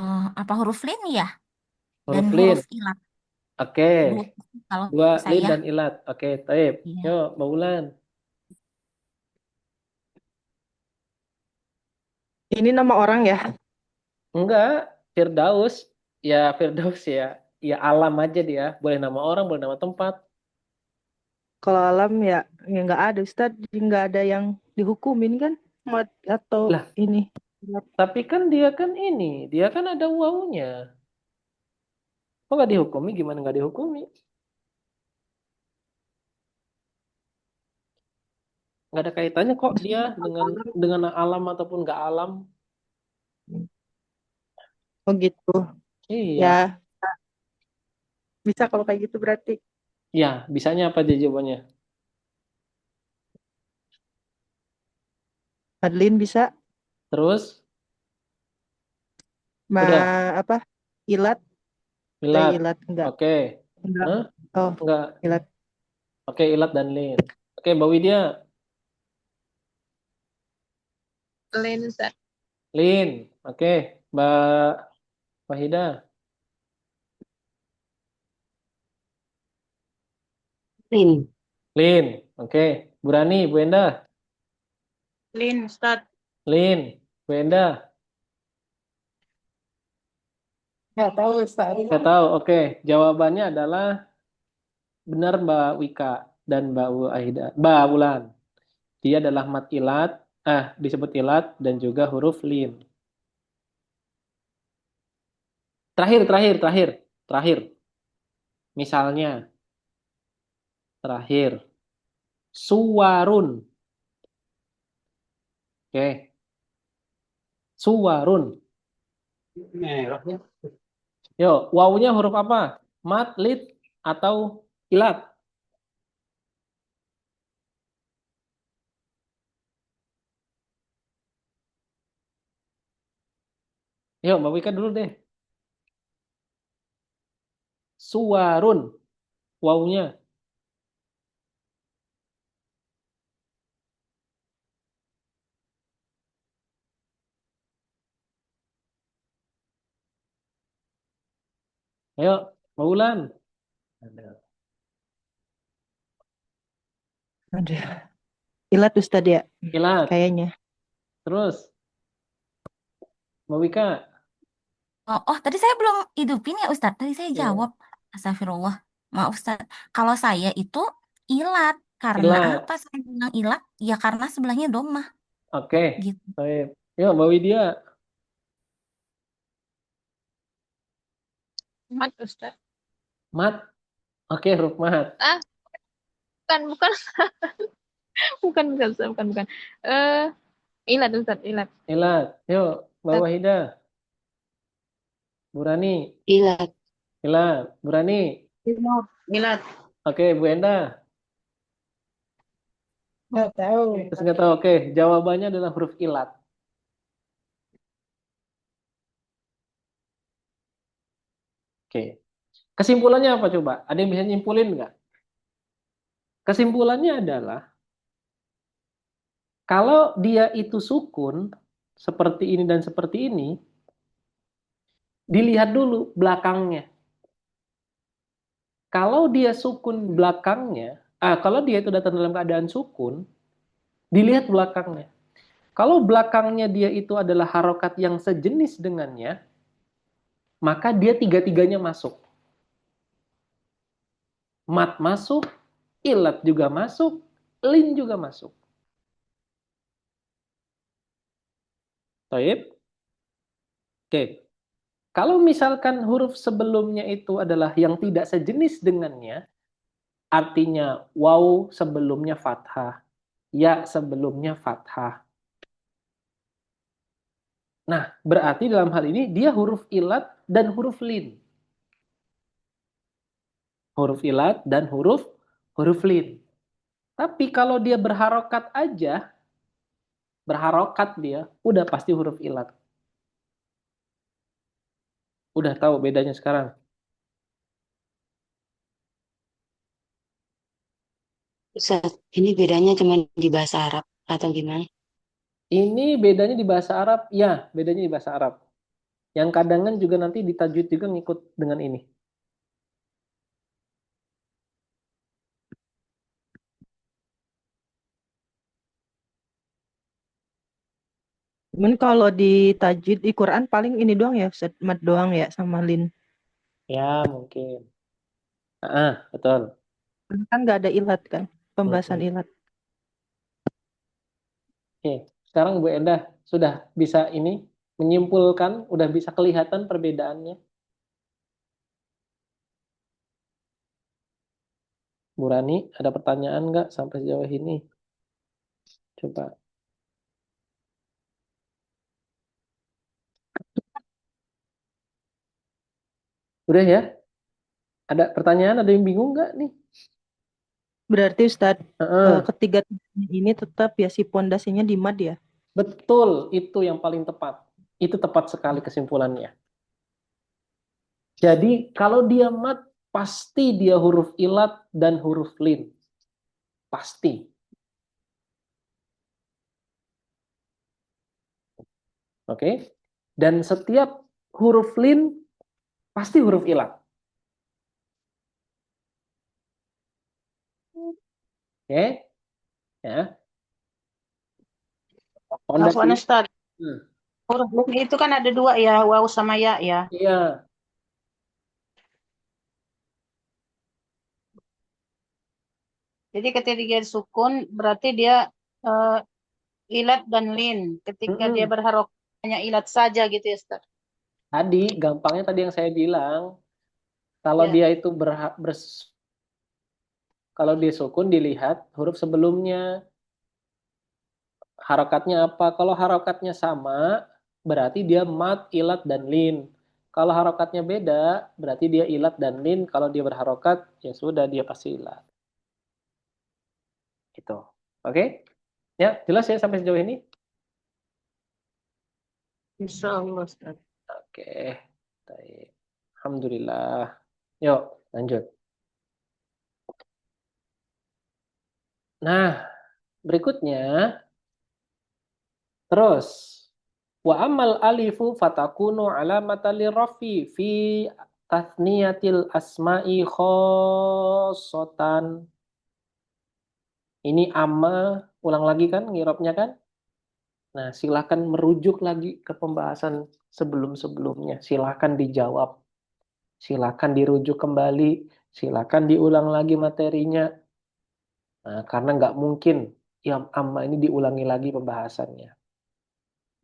Hmm, apa huruf lin ya? Dan Huruf lin. huruf ilat. Oke. Dua kalau Dua lin saya. dan ilat. Oke, taib. Iya. Yuk, Mbak Wulan. Ini nama orang ya. Enggak, Firdaus. Ya, Firdaus ya. Ya alam aja dia. Boleh nama orang, boleh nama tempat. Kalau alam ya nggak ada Ustaz, nggak ada yang dihukumin kan? Atau Lah, ini. tapi kan dia kan ini. Dia kan ada wawunya. Kok nggak dihukumi? Gimana nggak dihukumi? Nggak ada kaitannya kok dia dengan alam ataupun nggak alam. Oh gitu. Iya. Ya, bisa kalau kayak gitu berarti. Ya, bisanya apa aja jawabannya? Adlin bisa. Terus, udah, Apa? Ilat. ilat. Ilat enggak. Oke. Enggak. Hah? Oh, Enggak. ilat. Oke, ilat dan lin. Oke, Mbak Widya, Lin, Ustaz. lin. Oke, Mbak Wahida, Lin. lin. Oke, Bu Rani, Bu Enda, Lin, Ustaz. lin. Bu Enda, Nggak tahu Ustaz. nggak tahu. Oke, jawabannya adalah benar Mbak Wika dan Mbak Wahida. Mbak Wulan. Dia adalah mat ilat, disebut ilat dan juga huruf lin. Terakhir. Misalnya, terakhir. Suwarun. Oke, suwarun. Merahnya. Yo, wawunya huruf apa? Mat, lit, atau ilat? Yuk, Mbak Wika dulu deh. Suwarun. Wawunya. Ayo, Mbak Wulan. Aduh. Ilat Ustaz ya, Ilat. kayaknya. Terus, Mbak Wika. Oh, tadi saya belum hidupin ya Ustaz. Tadi saya Iya. jawab. Astagfirullah. Maaf Ustaz. Kalau saya itu ilat. Karena Ilat. apa saya bilang ilat? Ya karena sebelahnya domah. Oke. Gitu. Baik. Yuk, Mbak Widya. Mat, Ustaz. Mat. Oke, huruf mat. Ah, bukan. Bukan, Ustaz. Bukan. Eh, ilat, Ustaz. Ilat. Ilat. Yuk, Mbak Ustaz. Wahida. Bu Rani. Ilat. Ilat. Bu Rani. Ilat. Oke, Bu Enda. Nggak tahu. Terus nggak tahu. Oke, jawabannya adalah huruf ilat. Oke. Kesimpulannya apa coba? Ada yang bisa nyimpulin nggak? Kesimpulannya adalah kalau dia itu sukun seperti ini dan seperti ini, dilihat dulu belakangnya. Kalau dia sukun belakangnya, kalau dia itu datang dalam keadaan sukun, dilihat belakangnya. Kalau belakangnya dia itu adalah harokat yang sejenis dengannya, maka dia tiga-tiganya masuk. Mat masuk, ilat juga masuk, lin juga masuk. Baik. Oke. Kalau misalkan huruf sebelumnya itu adalah yang tidak sejenis dengannya, artinya waw sebelumnya fathah, ya sebelumnya fathah. Nah, berarti dalam hal ini dia huruf ilat dan huruf lin. Huruf ilat dan huruf lin. Tapi kalau dia berharokat aja, berharokat dia, udah pasti huruf ilat. Udah tahu bedanya sekarang? Ustaz, ini bedanya cuma di bahasa Arab atau gimana? Ini bedanya di bahasa Arab, ya, bedanya di bahasa Arab. Yang kadangan juga nanti di tajwid juga ngikut dengan ini. Cuman kalau di tajwid di Quran paling ini doang ya, Ustaz, mat doang ya sama lin. Ya, mungkin. Betul. Kan nggak ada ilat kan, pembahasan Mm-mm. ilat. Oke, sekarang Bu Endah sudah bisa ini menyimpulkan, udah bisa kelihatan perbedaannya. Bu Rani, ada pertanyaan nggak sampai sejauh ini? Coba. Udah ya? Ada pertanyaan, ada yang bingung nggak nih? Berarti Ustaz, Heeh. ketiga ini tetap ya si pondasinya di mad ya. Betul, itu yang paling tepat. Itu tepat sekali kesimpulannya. Jadi kalau dia mat, pasti dia huruf ilat dan huruf lin. Pasti. Oke? Dan setiap huruf lin pasti huruf ilat. Oke? Ya. Pondasi. Afwan Ustaz, Hmm. huruf lin itu kan ada dua ya, waw sama ya ya. Iya. Jadi ketika dia sukun berarti dia eh, ilat dan lin. Ketika dia Mm-mm. berharok hanya ilat saja gitu ya Ustaz. Tadi, gampangnya tadi yang saya bilang, kalau Ya. dia itu kalau dia sukun dilihat huruf sebelumnya, harokatnya apa? Kalau harokatnya sama, berarti dia mat, ilat, dan lin. Kalau harokatnya beda, berarti dia ilat dan lin. Kalau dia berharokat, ya sudah dia pasti ilat. Gitu. Oke? Ya, jelas ya sampai sejauh ini? Insya Allah Ustaz. Oke. Baik. Alhamdulillah. Yuk, lanjut. Nah, berikutnya, terus. Wa amal alifu fatakunu alamatan lirafi fi tasniyatil asma'i khosotan. Ini amma, ulang lagi kan ngirapnya kan? Nah, silakan merujuk lagi ke pembahasan sebelum-sebelumnya. Silakan dijawab. Silakan dirujuk kembali. Silakan diulang lagi materinya. Nah, karena nggak mungkin yang amma ini diulangi lagi pembahasannya.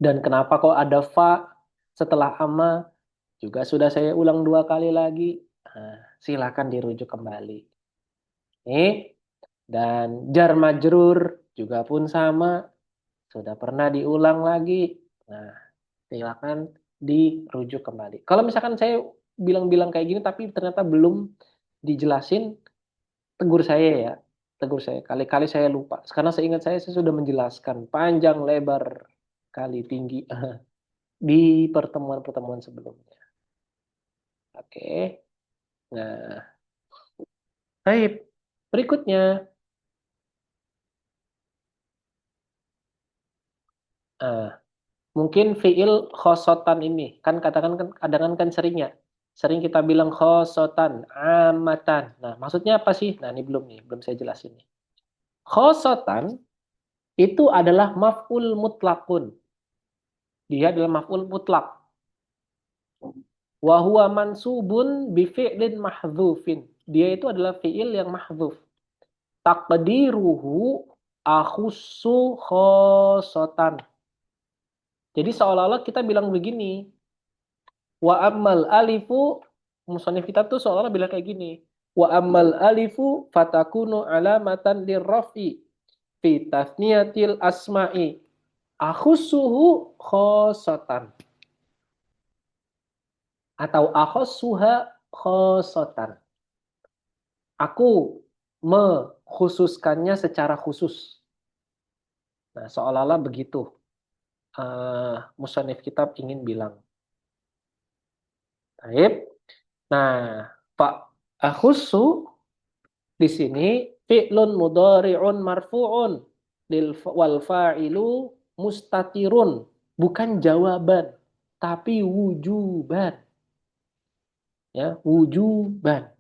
Dan kenapa kok ada fa setelah amma? Juga sudah saya ulang 2 kali lagi. Nah, silakan dirujuk kembali. Nih, dan jar majrur juga pun sama. Sudah pernah diulang lagi. Nah, silakan dirujuk kembali. Kalau misalkan saya bilang-bilang kayak gini tapi ternyata belum dijelasin, tegur saya ya. Tegur saya. Kali-kali saya lupa. Karena seingat saya sudah menjelaskan panjang lebar kali tinggi di pertemuan-pertemuan sebelumnya. Oke. Nah, baik. Berikutnya, ah, mungkin fiil khosotan ini kan katakan kan kadang kan seringnya. Sering kita bilang khosotan, amatan. Nah, maksudnya apa sih? Nah, ini belum saya jelasin nih. Khosotan itu adalah maf'ul mutlakun. Dia adalah maf'ul mutlak. Wa huwa mansubun bi fi'lin mahdzufin. Dia itu adalah fi'il yang mahdzuf. Taqdiruhu akhussu khosotan. Jadi seolah-olah kita bilang begini, wa ammal alifu, musannif kita tuh seolah-olah bilang kayak gini, wa ammal alifu fatakunu alamatan lirrafi fi tasniyatil asma'i akhussuhu khosotan atau akhussuha khosotan. Aku mengkhususkannya secara khusus. Nah, seolah-olah begitu. Musannif kitab ingin bilang. Baik. Nah, Pak Akhusu di sini Fi'lun mudhari'un marfu'un wal fa'ilu mustatirun. Bukan jawaban, tapi wujuban. Ya, wujuban.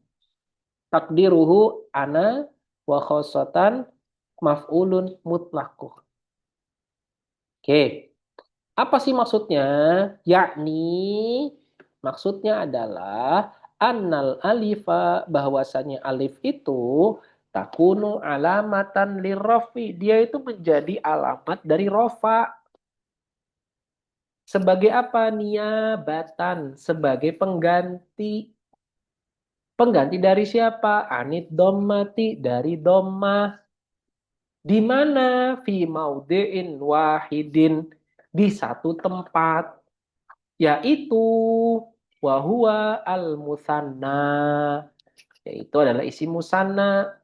Takdiruhu ana wa khosotan maf'ulun mutlaquh. Oke. Apa sih maksudnya? Yakni maksudnya adalah annal alifa, bahwasanya alif itu takunu alamatan lirrafi. Dia itu menjadi alamat dari rofa. Sebagai apa? Niyabatan, sebagai pengganti. Pengganti dari siapa? Anid dommati, dari dommah. Di mana? Fi maudi'in wahidin, di satu tempat. Yaitu wahwa al-musanna, yaitu adalah isim musanna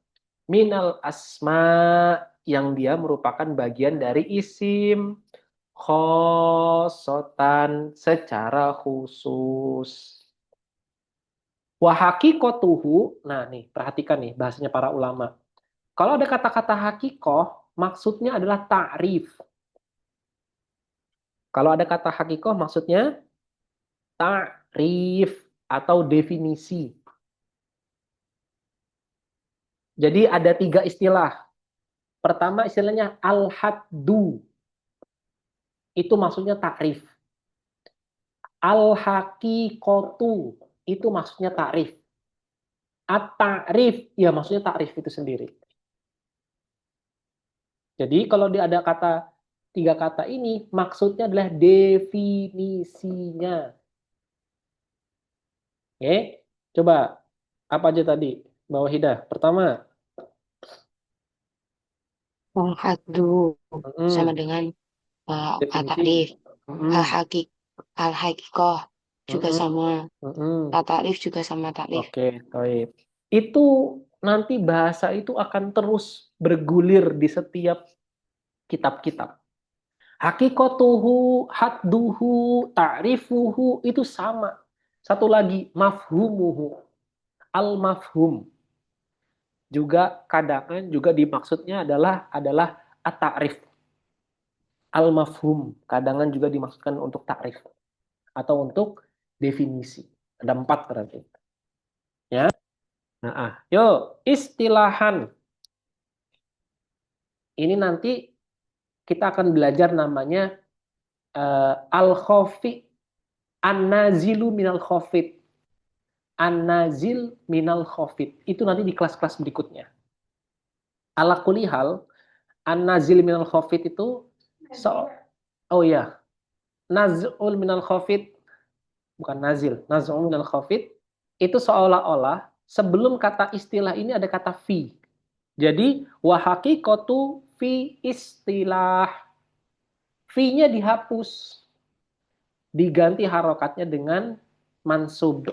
minal asma, yang dia merupakan bagian dari isim khosotan, secara khusus. Wa haqiqatuhu, nah nih perhatikan nih bahasanya para ulama. Kalau ada kata-kata hakikoh, maksudnya adalah ta'rif. Kalau ada kata hakikoh, maksudnya ta'rif atau definisi. Jadi ada 3 istilah. Pertama istilahnya al-haddu. Itu maksudnya ta'rif. Al-haqiqatu, itu maksudnya ta'rif. At-ta'rif, ya maksudnya ta'rif itu sendiri. Jadi kalau ada 3 kata ini, maksudnya adalah definisinya. Oke, coba apa aja tadi, Mbak Wahidah? Pertama, Al-haddu sama mm, dengan definisi. at-ta'rif. Mm, Al-haqiqah juga mm, sama. mm. At-ta'rif juga sama ta'rif. Oke, baik. Itu nanti bahasa itu akan terus bergulir di setiap kitab-kitab. Hakikotuhu, hadduhu, ta'rifuhu, itu sama. Satu lagi, mafhumuhu, al-mafhum. Juga kadang juga dimaksudnya adalah at-ta'rif. Al-mafhum, kadang juga dimaksudkan untuk ta'rif atau untuk definisi. Ada 4 berarti. Ya. Nah, yuk istilahan. Ini nanti kita akan belajar namanya al-khafi, an-nazilu minal khafid. An-nazil minal khafid. Itu nanti di kelas-kelas berikutnya. Ala kulli hal, an-nazil minal khafid itu oh ya, naz'ul minal khafid, bukan nazil, naz'ul minal khafid itu seolah-olah sebelum kata istilah ini ada kata fi. Jadi wa haqiqatu fi istilah. Fi-nya dihapus. Diganti harokatnya dengan mansub.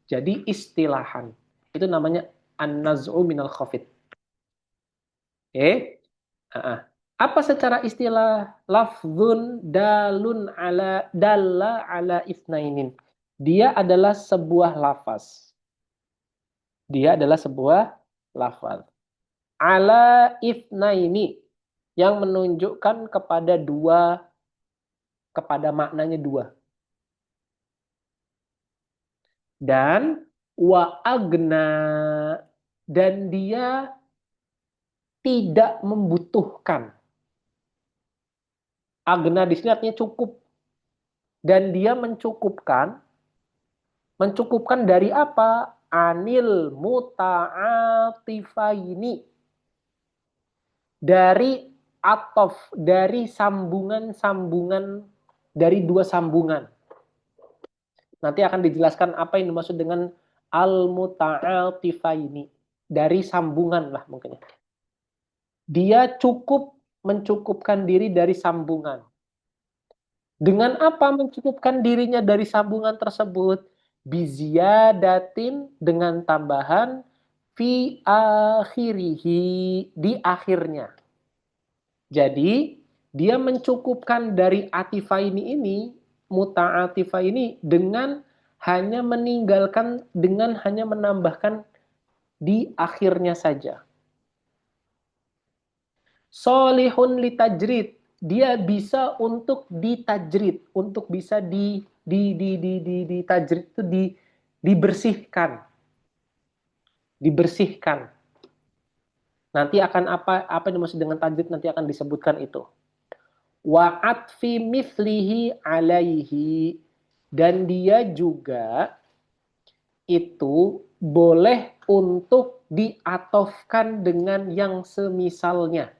Jadi istilahan. Itu namanya an-naz'u minal khafid. Oke? Apa secara istilah? Lafzun dalla ala itsnainin. Dia adalah sebuah lafaz. Dia adalah sebuah lafaz. Ala itsnaini, yang menunjukkan kepada maknanya 2. Dan wa agna, dan dia tidak membutuhkan. Agna di sini artinya cukup. Dan dia mencukupkan dari apa? Anil muta'atifaini. Dari atof, dari sambungan-sambungan, dari 2 sambungan. Nanti akan dijelaskan apa yang dimaksud dengan al-muta'atifaini. Dari sambungan lah mungkin. Dia mencukupkan diri dari sambungan. Dengan apa mencukupkan dirinya dari sambungan tersebut? Biziyadatin, dengan tambahan fi akhirihi, di akhirnya. Jadi dia mencukupkan dari atifaini ini, muta'atifaini, dengan hanya menambahkan di akhirnya saja. Solihun litajrid, dia bisa untuk ditajrid, untuk bisa ditajrid itu dibersihkan, dibersihkan. Nanti akan apa yang dimaksud dengan tajrid nanti akan disebutkan itu. Wa atfi mithlihi alaihi, dan dia juga itu boleh untuk diatofkan dengan yang semisalnya.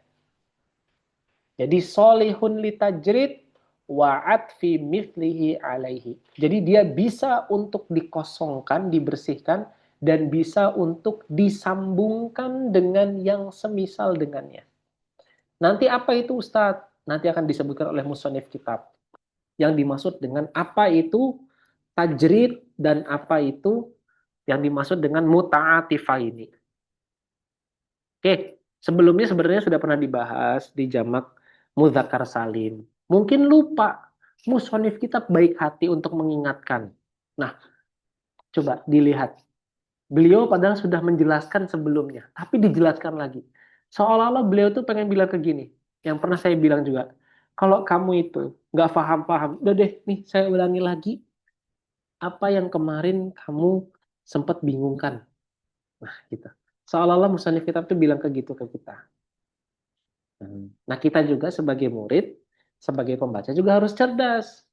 Jadi solihun litajrid wa atfi mithlihi alaihi. Jadi dia bisa untuk dikosongkan, dibersihkan, dan bisa untuk disambungkan dengan yang semisal dengannya. Nanti apa itu Ustadz? Nanti akan disebutkan oleh musannif kitab. Yang dimaksud dengan apa itu tajrid dan apa itu yang dimaksud dengan muta'atifaini. Oke, sebelumnya sebenarnya sudah pernah dibahas di jamak mudzakkar salim. Mungkin lupa, musannif kitab baik hati untuk mengingatkan. Nah, coba dilihat. Beliau padahal sudah menjelaskan sebelumnya, tapi dijelaskan lagi. Seolah-olah beliau tuh pengen bilang ke gini, yang pernah saya bilang juga, kalau kamu itu nggak paham-paham, udah deh, nih saya ulangi lagi, apa yang kemarin kamu sempat bingungkan. Nah, gitu. Seolah-olah musannif kitab tuh bilang ke gitu ke kita. Nah, kita juga sebagai murid, sebagai pembaca juga harus cerdas.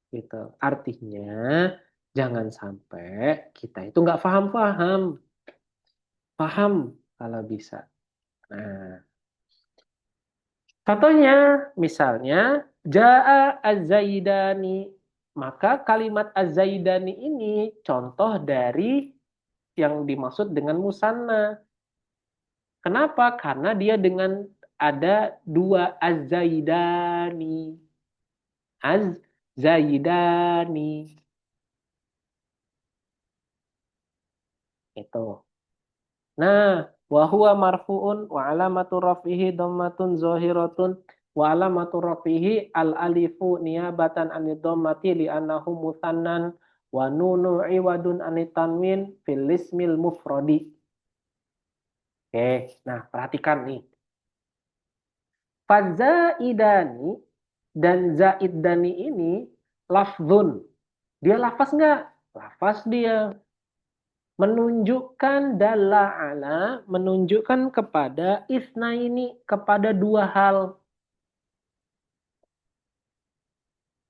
Gitu. Artinya, jangan sampai kita itu nggak paham-paham. Paham kalau bisa. Nah, contohnya, misalnya, Ja'a az-Zaidani. Maka kalimat az-Zaidani ini contoh dari yang dimaksud dengan musanna. Kenapa? Karena dia dengan ada dua az-Zaidani. Az-Zaidani. Itu. Nah, wa huwa marfu'un wa alamatu raf'ihi dhammatun zahiratun wa alamatu raf'ihi al-alifu niyabatan anid dhammati li'annahu muthannan wa nunu iwadun anit tanwin fil ismil mufradi. Oke, nah perhatikan nih. Fazaidani dan zaidani ini lafzun. Dia lafaz enggak? Lafaz dia. Menunjukkan ala, menunjukkan kepada isnaini, kepada dua hal.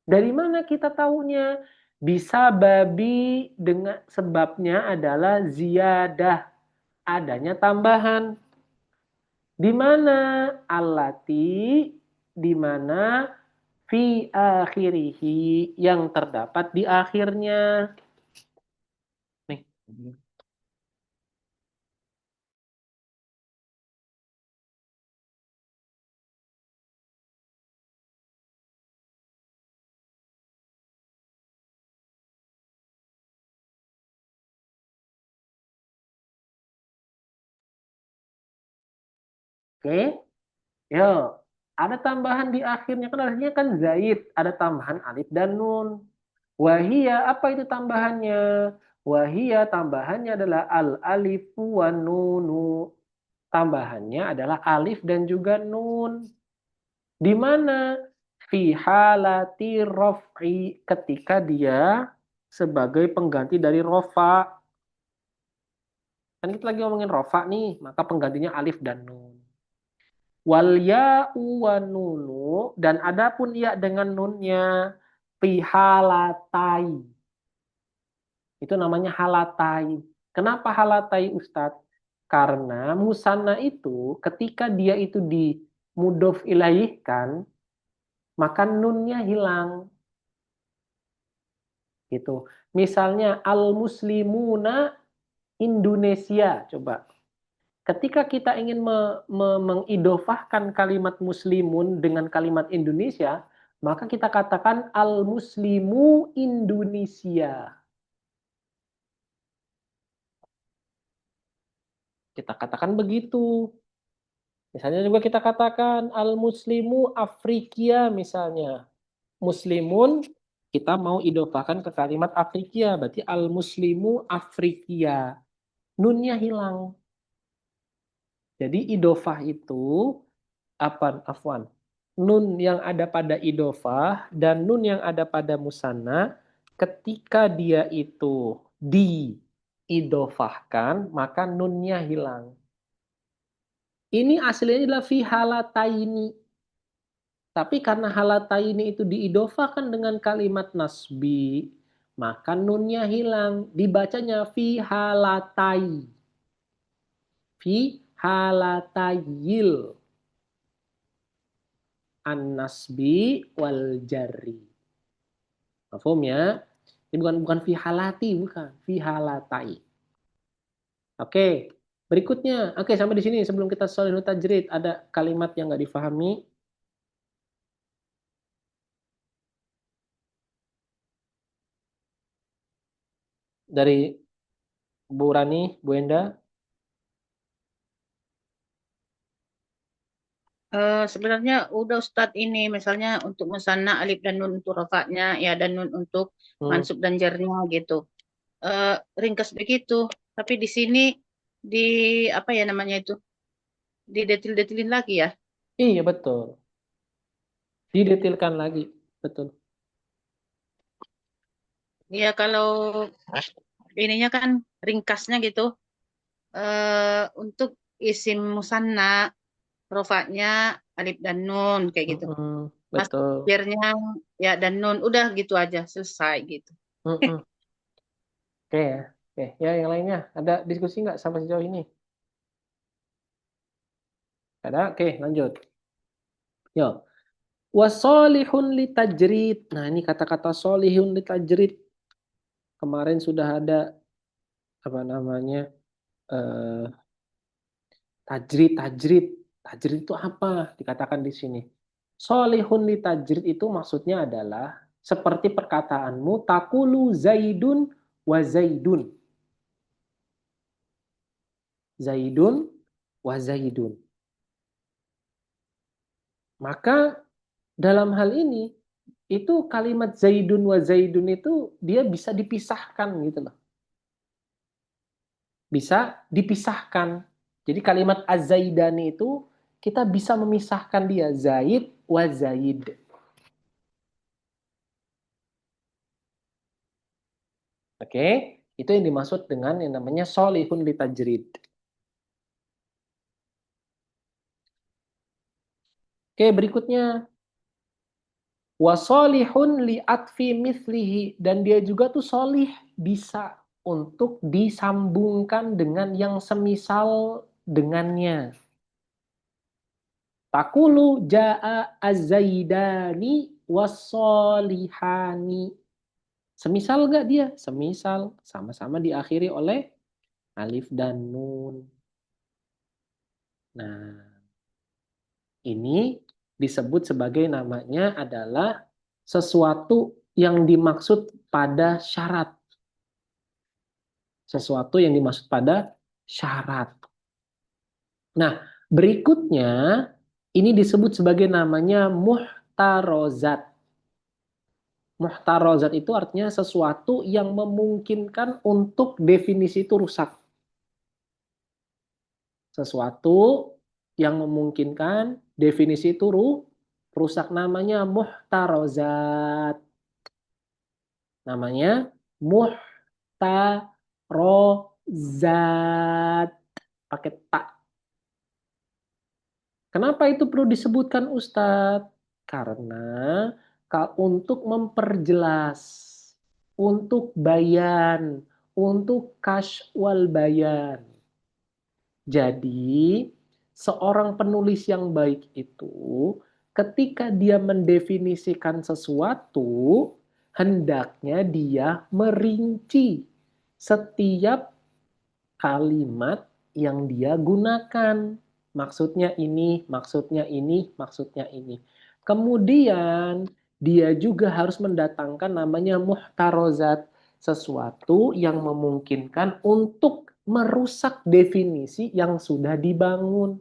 Dari mana kita tahunya? Bisa babi dengan sebabnya adalah ziyadah, adanya tambahan. Di mana? Allati, di mana fi akhirihi, yang terdapat di akhirnya. Nih. Oke, yo, ada tambahan di akhirnya kan artinya kan zaid, ada tambahan alif dan nun. Wahia, apa itu tambahannya? Wahia, tambahannya adalah al alifu wa nunu. Tambahannya adalah alif dan juga nun. Di mana? Fi halati raf'i, ketika dia sebagai pengganti dari rofa. Kan kita lagi ngomongin rofa nih, maka penggantinya alif dan nun. Wal ya'u wa nunu, dan adapun ya dengan nunnya fi halatai. Itu namanya halatai. Kenapa halatai Ustadz? Karena musanna itu ketika dia itu di mudhof ilaihkan, maka nunnya hilang. Gitu. Misalnya al-muslimuna Indonesia, coba. Ketika kita ingin mengidofahkan kalimat muslimun dengan kalimat Indonesia, maka kita katakan al-muslimu Indonesia. Kita katakan begitu. Misalnya juga kita katakan al-muslimu Afrikia misalnya. Muslimun kita mau idofahkan ke kalimat Afrikia, berarti al-muslimu Afrikia. Nunnya hilang. Jadi idofah itu afwan. Nun yang ada pada idofah dan nun yang ada pada musanna ketika dia itu diidofahkan maka nunnya hilang. Ini aslinya adalah fi halataini. Tapi karena halataini itu diidofahkan dengan kalimat nasbi, maka nunnya hilang. Dibacanya fi halatai. Fi halatayil. An-nasbi wal jarri. Paham ya? Ini bukan fi halati, bukan. Fi halatai. Oke, berikutnya. Oke, sampai di sini sebelum kita solihun tajrid ada kalimat yang nggak difahami. Dari Bu Rani, Bu Enda. Sebenarnya udah Ustadz ini misalnya untuk musanna alif dan nun untuk rofaknya ya dan nun untuk mansub dan jarnya gitu. Ringkas begitu. Tapi di sini di apa ya namanya itu didetil-detilin lagi ya. Iya, betul. Didetilkan lagi. Betul. Ya kalau ininya kan ringkasnya gitu. Untuk isim musanna rofaknya alif dan nun kayak gitu. Betul. Masjernya ya dan nun udah gitu aja selesai gitu. Oke ya. Oke, ya yang lainnya ada diskusi nggak sampai sejauh ini? Ada? Oke, lanjut. Yo. Wasolihun litajrid. Nah, ini kata-kata solihun litajrid. Kemarin sudah ada apa namanya? Tajrid. Tajrid itu apa? Dikatakan di sini. Solihun litajrid itu maksudnya adalah seperti perkataanmu takulu zaidun wa zaidun. Zaidun wa zaidun. Maka dalam hal ini itu kalimat zaidun wa zaidun itu dia bisa dipisahkan gitu loh. Bisa dipisahkan. Jadi kalimat az-zaidani itu kita bisa memisahkan dia zaid wa zaid. Oke, itu yang dimaksud dengan yang namanya solihun litajrid. Oke, berikutnya wasolihun li'atfi mithlihi, dan dia juga tuh solih bisa untuk disambungkan dengan yang semisal dengannya. Takulu ja'a az-zaidani wassolihani. Semisal gak dia? Semisal, sama-sama diakhiri oleh alif dan nun. Nah, ini disebut sebagai namanya adalah sesuatu yang dimaksud pada syarat. Sesuatu yang dimaksud pada syarat. Nah, berikutnya ini disebut sebagai namanya muhtarozat. Muhtarozat itu artinya sesuatu yang memungkinkan untuk definisi itu rusak. Sesuatu yang memungkinkan definisi itu rusak, namanya muhtarozat. Namanya muhtarozat. Pakai tak. Kenapa itu perlu disebutkan Ustadz? Karena untuk memperjelas, untuk bayan, untuk kasywal bayan. Jadi, seorang penulis yang baik itu ketika dia mendefinisikan sesuatu, hendaknya dia merinci setiap kalimat yang dia gunakan. Maksudnya ini, maksudnya ini, maksudnya ini. Kemudian dia juga harus mendatangkan namanya muhtarozat, sesuatu yang memungkinkan untuk merusak definisi yang sudah dibangun.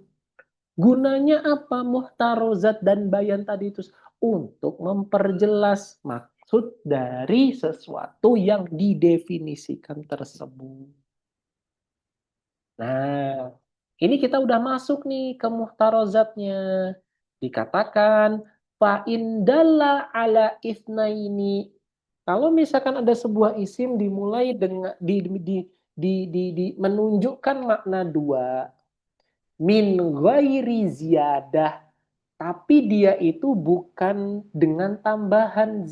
Gunanya apa muhtarozat dan bayan tadi itu? Untuk memperjelas maksud dari sesuatu yang didefinisikan tersebut. Nah, ini kita udah masuk nih ke muhtarozatnya. Dikatakan fa indalla ala itsnaini. Kalau misalkan ada sebuah isim dimulai dengan menunjukkan makna dua, min ghairi ziyadah, tapi dia itu bukan dengan tambahan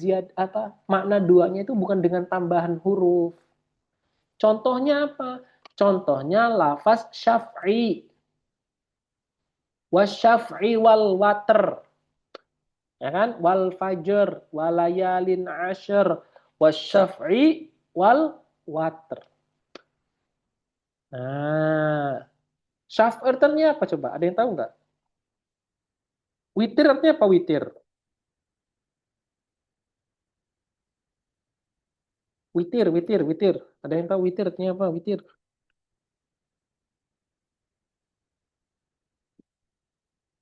makna duanya itu bukan dengan tambahan huruf. Contohnya apa? Contohnya lafaz syaf'i, wasyaf'i wal watr, ya kan? Wal fajr, walayalin ashr, wasyaf'i wal watr. Nah, syaf'i artinya apa coba? Ada yang tahu nggak? Witir artinya apa witir? Witir. Ada yang tahu witir artinya apa? Witir.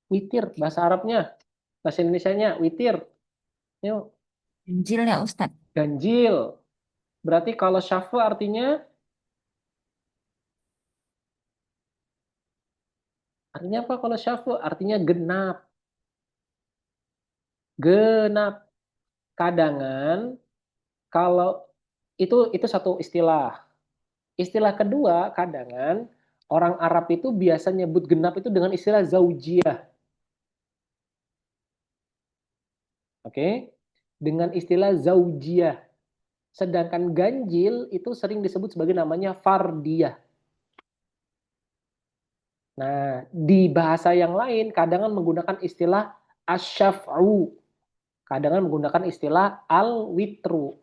Witir, bahasa Arabnya. Bahasa Indonesianya, witir. Yuk, Ganjil ya Ustadz. ganjil. Berarti kalau syafa artinya apa kalau syafa? Artinya genap. Genap. Kadangan kalau itu satu istilah. Istilah kedua, kadangan orang Arab itu biasa nyebut genap itu dengan istilah zaujiyah. Oke? Dengan istilah zaujiyah. Sedangkan ganjil itu sering disebut sebagai namanya fardiyah. Nah, di bahasa yang lain kadang menggunakan istilah asyaf'u. Kadang menggunakan istilah al-witru.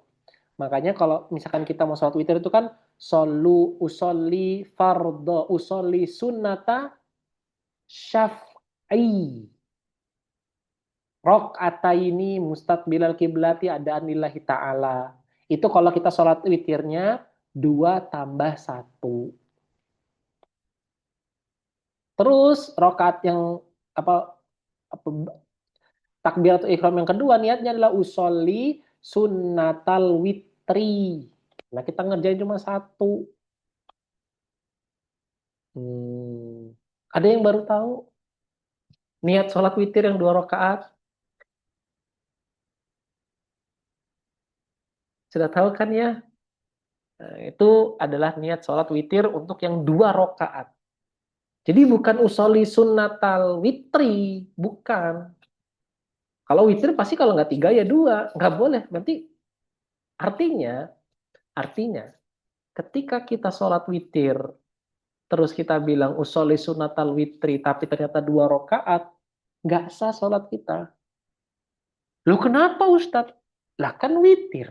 Makanya kalau misalkan kita mau sholat witir itu kan solu usolli fardho usolli sunnata syaf'i. Rok'ataini mustaqbilal kiblati adaan lillahi ta'ala. Itu kalau kita sholat witirnya 2 tambah 1. Terus rokaat yang apa takbiratul ihram yang kedua niatnya adalah usolli sunnatal witri. Nah kita ngerjain cuma 1. Ada yang baru tahu niat sholat witir yang 2 rakaat? Sudah tahu kan ya? Nah, itu adalah niat sholat witir untuk yang 2 rakaat. Jadi bukan usolli sunnatal witri, bukan. Kalau witir pasti kalau nggak 3 ya 2, nggak boleh. Nanti artinya ketika kita sholat witir, terus kita bilang usolli sunnatal witri, tapi ternyata 2 rakaat, nggak sah sholat kita. Loh kenapa Ustadz? Lah kan witir.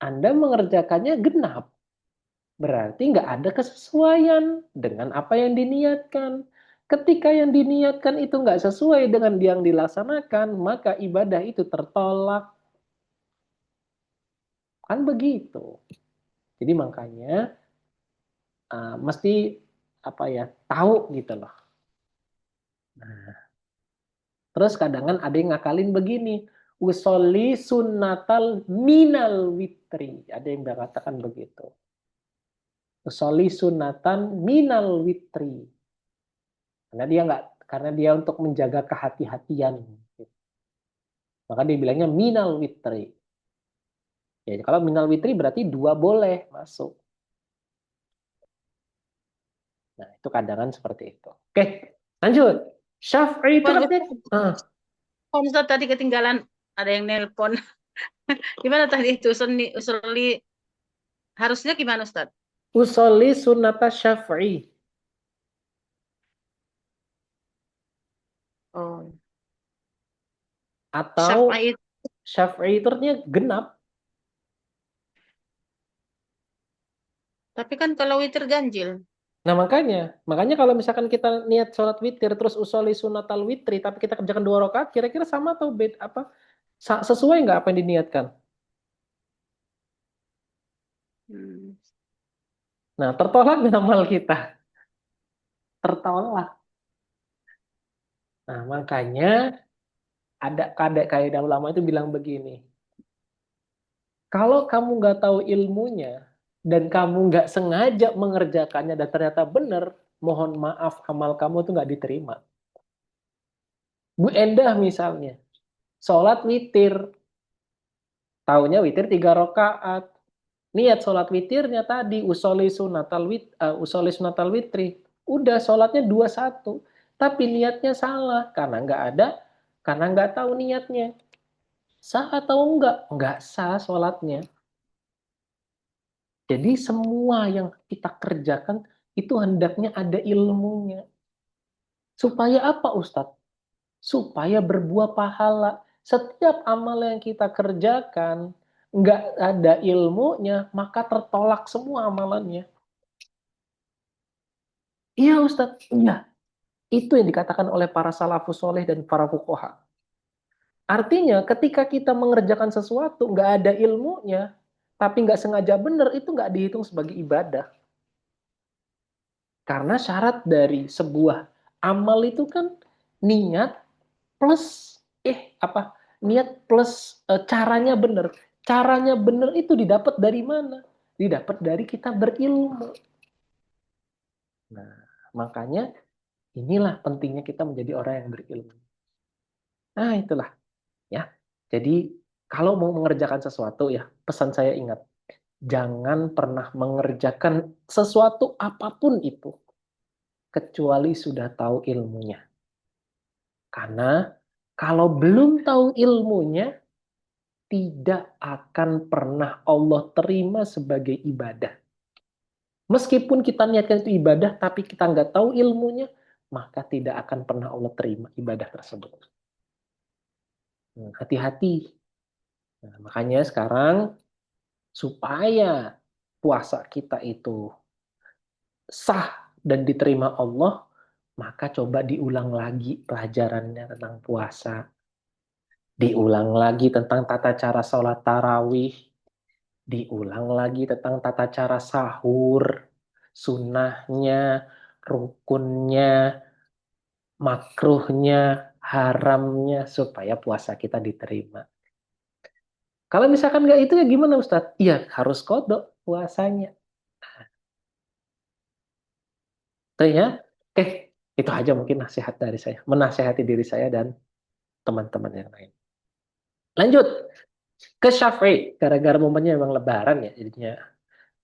Anda mengerjakannya genap. Berarti nggak ada kesesuaian dengan apa yang diniatkan. Ketika yang diniatkan itu nggak sesuai dengan yang dilaksanakan, maka ibadah itu tertolak. Kan begitu. Jadi makanya mesti tahu gitu loh. Nah, terus kadang ada yang ngakalin begini, usolli sunnatal minal witri. Ada yang mengatakan begitu. Usolli sunnatan minal witri. Karena dia untuk menjaga kehati-hatian. Maka dia bilangnya minal witri. Ya, kalau minal witri berarti 2 boleh masuk. Nah, itu kadangan seperti itu. Oke, lanjut. Syaf'i itu artinya Ustaz tadi ketinggalan, ada yang nelpon. Gimana tadi itu usolli harusnya gimana Ustaz? usolli sunnata syaf'i. Oh. Atau syaf'i itu artinya genap. Tapi kan kalau witir ganjil. Nah makanya kalau misalkan kita niat sholat witir terus usolli sunnatal witri tapi kita kerjakan 2 rakaat, kira-kira sama atau beda sesuai nggak apa yang diniatkan? Nah tertolak nggak amal kita? Tertolak. Nah makanya ada kaidah ulama itu bilang begini. Kalau kamu nggak tahu ilmunya dan kamu nggak sengaja mengerjakannya dan ternyata benar, mohon maaf amal kamu itu nggak diterima. Bu Endah misalnya, sholat witir, taunya witir 3 rakaat. Niat sholat witirnya tadi, usoli sunatal witri. Udah sholatnya 2-1. Tapi niatnya salah, karena nggak tahu niatnya. Sah atau enggak? Enggak sah sholatnya. Jadi semua yang kita kerjakan itu hendaknya ada ilmunya. Supaya apa Ustadz? Supaya berbuah pahala. Setiap amal yang kita kerjakan, nggak ada ilmunya, maka tertolak semua amalannya. Iya Ustadz, iya. Itu yang dikatakan oleh para salafus soleh dan para fuqaha. Artinya ketika kita mengerjakan sesuatu, nggak ada ilmunya, tapi nggak sengaja benar, itu nggak dihitung sebagai ibadah. Karena syarat dari sebuah amal itu kan niat plus niat plus caranya benar. Caranya benar itu didapat dari mana? Didapat dari kita berilmu. Nah, makanya inilah pentingnya kita menjadi orang yang berilmu. Nah, itulah ya. Jadi kalau mau mengerjakan sesuatu ya, pesan saya ingat, jangan pernah mengerjakan sesuatu apapun itu kecuali sudah tahu ilmunya. Karena kalau belum tahu ilmunya, tidak akan pernah Allah terima sebagai ibadah. Meskipun kita niatkan itu ibadah, tapi kita nggak tahu ilmunya, maka tidak akan pernah Allah terima ibadah tersebut. Hati-hati. Nah, makanya sekarang, supaya puasa kita itu sah dan diterima Allah, maka coba diulang lagi pelajarannya tentang puasa. Diulang lagi tentang tata cara sholat tarawih. Diulang lagi tentang tata cara sahur, sunnahnya, rukunnya, makruhnya, haramnya, supaya puasa kita diterima. Kalau misalkan nggak itu ya gimana Ustadz? Iya, harus kodok puasanya. Tuh ya. Oke, itu aja mungkin nasihat dari saya. Menasihati diri saya dan teman-teman yang lain. Lanjut ke Syafi'i. Gara-gara momennya memang lebaran ya, jadinya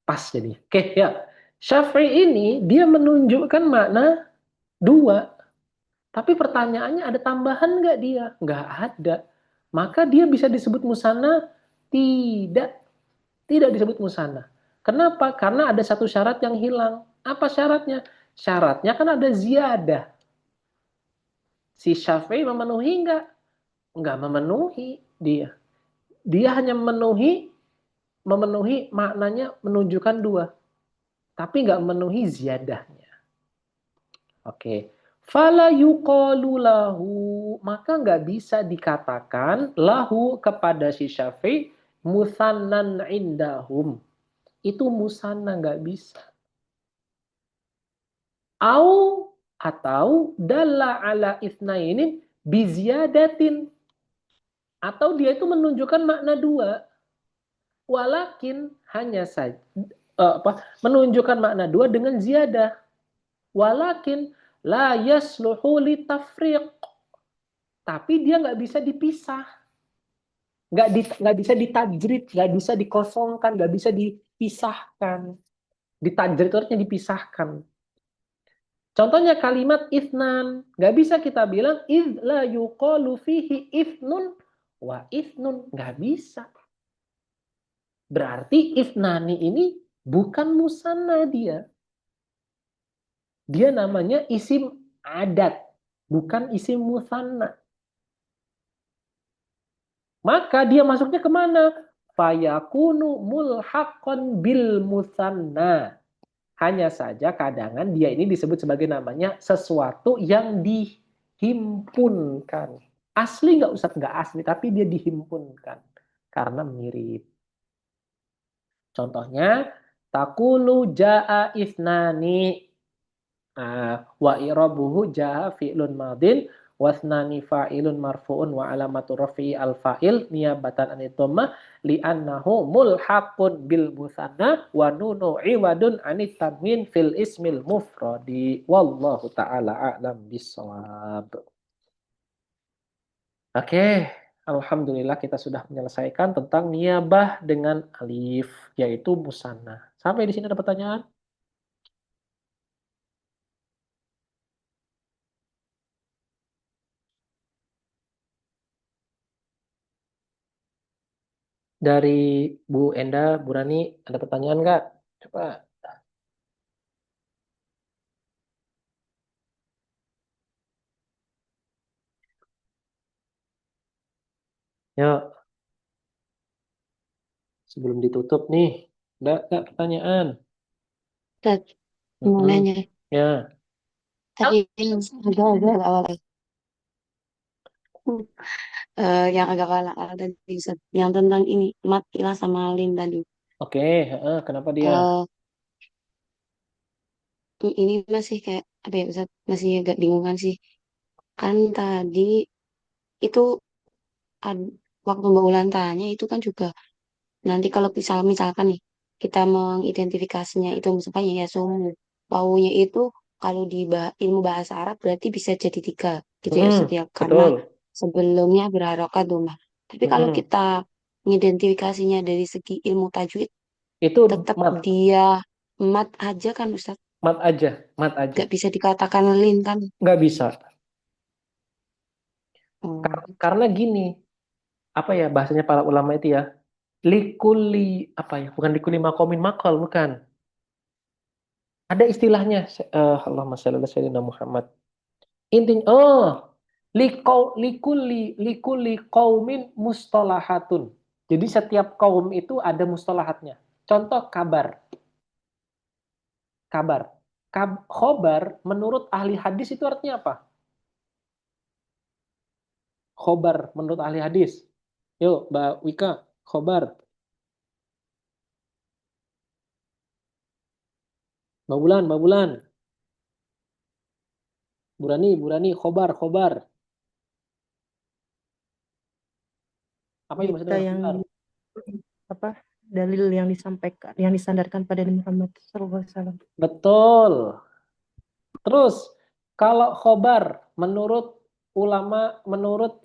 pas jadi. Oke, ya. Syafi'i ini dia menunjukkan makna 2. Tapi pertanyaannya ada tambahan nggak dia? Nggak ada. Maka dia bisa disebut musanna? Tidak. Tidak disebut musanna. Kenapa? Karena ada satu syarat yang hilang. Apa syaratnya? Syaratnya kan ada ziyadah. Si Syafi'i memenuhi nggak? Nggak memenuhi dia. Dia hanya memenuhi maknanya menunjukkan 2. Tapi nggak memenuhi ziyadahnya. Oke. Fala yuqalu lahu, maka nggak bisa dikatakan lahu kepada si Syafi'i musannan indahum. Itu musanna nggak bisa. Atau dalla ala itsnainin biziyadatin. Atau dia itu menunjukkan makna 2. Walakin hanya saja menunjukkan makna 2 dengan ziyadah. Walakin la yasluhu li tafriq. Tapi dia nggak bisa dipisah. Nggak bisa ditajrid, nggak bisa dikosongkan, nggak bisa dipisahkan. Ditajrid itu artinya dipisahkan. Contohnya kalimat ithnan. Nggak bisa kita bilang idh la yuqalu fihi ithnun wa ithnun. Nggak bisa. Berarti ithnani ini bukan musanna dia. Dia namanya isim adat, bukan isim musanna. Maka dia masuknya kemana? Fayakunu mulhaqqan bil musanna. Hanya saja kadangan dia ini disebut sebagai namanya sesuatu yang dihimpunkan. Asli nggak Ustaz? Nggak asli, tapi dia dihimpunkan. Karena mirip. Contohnya, takulu ja'a ithnani. Wa irabuhu ja'a fi'lun madin. Wasnani fa'ilun marfu'un wa alamatu rafi'i al-fa'il niyabatan anitoma li'annahu mulhaqun bil musanna wa nunu iwadun anit tanwin fil ismil mufradi wallahu ta'ala a'lam bissawab. Oke, alhamdulillah kita sudah menyelesaikan tentang niyabah dengan alif, yaitu musanna. Sampai di sini ada pertanyaan? Dari Bu Enda, Bu Rani, ada pertanyaan nggak? Coba. Yuk, sebelum ditutup nih, ada nggak pertanyaan? Ustaz, mau Mm-mm. nanya, Ya, tapi agak-agak awal. Yang agak awal tadi, Ustaz. Yang tentang ini, mat, ilah, sama lin tadi. oke. Kenapa dia? Eh, ini masih kayak, apa ya, Ustaz? Masih agak bingungan sih. Kan tadi itu ad- waktu Mbak Ulan tanya itu kan juga nanti kalau misalkan nih kita mengidentifikasinya itu misalnya ya sumu wawunya itu kalau di ilmu bahasa Arab berarti bisa jadi tiga gitu ya Mm-mm, setiap karena betul. sebelumnya berharokat domah. Tapi kalau Mm-mm. kita mengidentifikasinya dari segi ilmu tajwid Itu tetap mat, dia mat aja kan Ustaz, mat aja, mat aja. nggak bisa dikatakan lin kan. Nggak bisa. Oh, Karena gini, apa ya bahasanya para ulama itu ya? Likuli, apa ya? Bukan likuli makomin makol, bukan. Ada istilahnya. Allahumma shalli ala sayyidina Muhammad. Intinya, likuli qaumin mustalahatun. Jadi setiap kaum itu ada mustalahatnya. Contoh kabar. Kabar. Khobar menurut ahli hadis itu artinya apa? Khobar menurut ahli hadis. Yuk, Mbak Wika, khobar. Mbak Bulan, Mbak Bulan. Burani, khobar, khobar. Apa yang maksudnya Berita dengan yang khobar? apa dalil yang disampaikan, yang disandarkan pada Nabi Muhammad SAW. Betul. Terus, kalau khobar, menurut ulama, menurut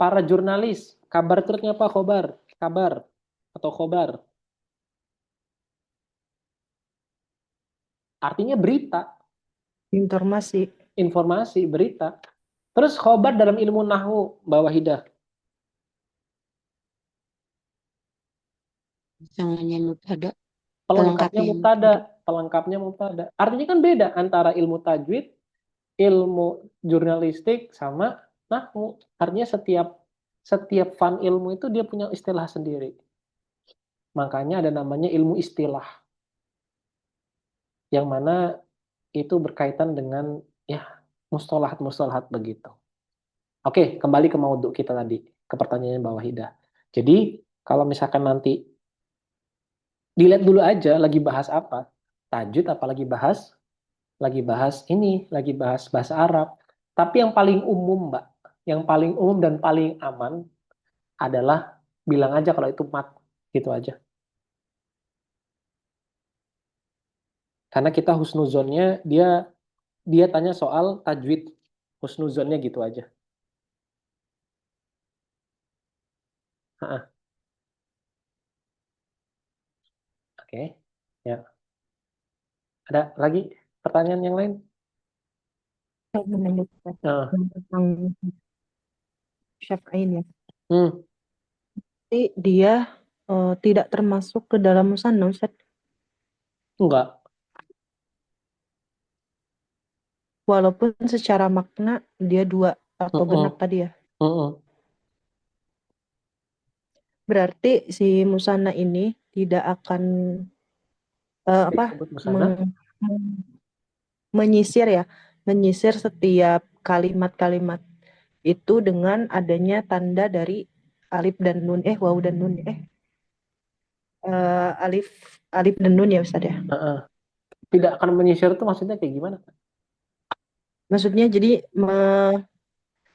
para jurnalis, kabar itu artinya apa khobar? Kabar atau khobar. Artinya berita, Informasi. informasi, berita. Terus khobar dalam ilmu nahwu, Mbak Wahidah. jangannya ada Pelengkapnya pelengkapnya. mubtada, pelengkapnya mubtada. Artinya kan beda antara ilmu tajwid, ilmu jurnalistik sama nahwu. Artinya setiap fan ilmu itu dia punya istilah sendiri. Makanya ada namanya ilmu istilah yang mana itu berkaitan dengan ya mustalahat-mustalahat begitu. Oke, kembali ke maudhu kita tadi, ke pertanyaan Mbak Wahidah. Jadi, kalau misalkan nanti dilihat dulu aja lagi bahas apa, tajwid apalagi lagi bahas bahasa Arab. Tapi yang paling umum, Mbak, yang paling umum dan paling aman adalah bilang aja kalau itu mat, gitu aja. Karena kita husnuzonnya dia dia tanya soal tajwid, husnuzonnya gitu aja. Ha-ha. Oke, ya. Ada lagi pertanyaan yang lain? Saya melanjutkan Nah, yang tentang Syaf'in ya. hmm, Jadi dia tidak termasuk ke dalam musanna, Ustaz. enggak. Walaupun secara makna dia dua atau genap Mm-mm, tadi ya. mm-mm. Berarti si musanna ini tidak akan Disebut musana. menyisir ya, menyisir setiap kalimat-kalimat itu dengan adanya tanda dari alif dan nun, waw dan nun, alif alif dan nun ya Ustaz ya. Heeh. Tidak akan menyisir itu maksudnya kayak gimana? Maksudnya jadi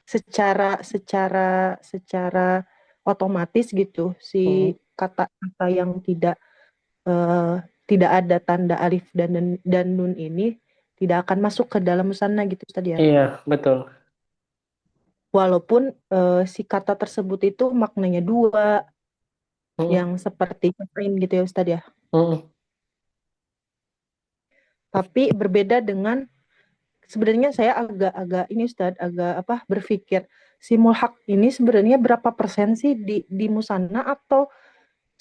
secara secara secara otomatis gitu si Hmm. kata-kata yang eh, tidak ada tanda alif dan nun ini tidak akan masuk ke dalam musanna gitu Ustaz ya. Iya, betul. Walaupun si kata tersebut itu maknanya dua, Mm, yang seperti fa'in gitu ya Ustadz ya. mm. Tapi berbeda dengan, sebenarnya saya agak ini Ustadz, agak berpikir si mulhak ini sebenarnya berapa persen sih di musanna, atau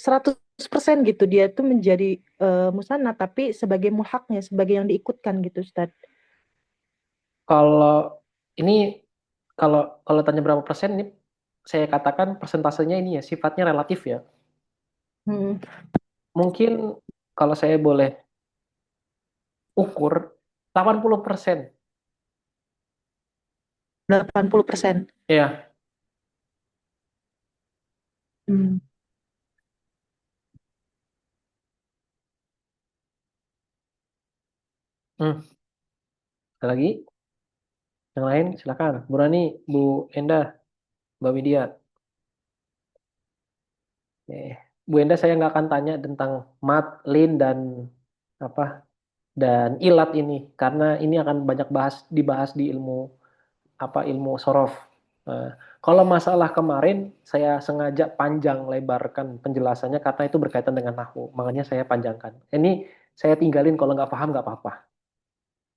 100% gitu dia tuh menjadi musanna tapi sebagai mulhaknya, sebagai yang diikutkan gitu Ustadz. Kalau ini kalau kalau tanya berapa persen ini saya katakan persentasenya ini ya sifatnya relatif ya. Hmm. Mungkin kalau saya boleh ukur 80%. 80%. Ya. Hmm. Hmm. Ada lagi? Yang lain silakan. Bu Rani, Bu Endah, Mbak Widya. Bu Endah saya nggak akan tanya tentang mat, lin dan apa dan ilat ini karena ini akan banyak dibahas di ilmu sorof. Nah, kalau masalah kemarin saya sengaja panjang lebarkan penjelasannya karena itu berkaitan dengan nahwu, makanya saya panjangkan. Ini saya tinggalin kalau nggak paham nggak apa-apa,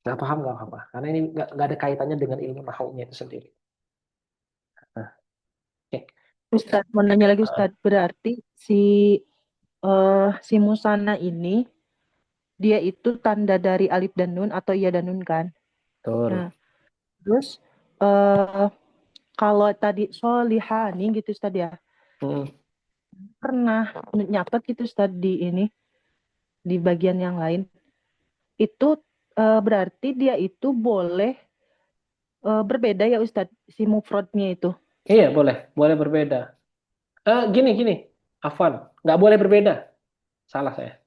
nggak apa-apa, karena ini nggak ada kaitannya dengan ilmu nahwunya itu sendiri. Nah, oke. Ustadz, mau nanya lagi Ustadz, berarti si musanna ini dia itu tanda dari alif dan nun atau iya dan nun kan? Betul. Nah, terus eh kalau tadi solihani gitu Ustadz ya, Hmm. pernah nyatet gitu Ustadz di bagian yang lain itu berarti dia itu boleh berbeda ya Ustadz si mufradnya itu. Iya boleh berbeda. Gini, Afwan, nggak boleh berbeda. Salah saya,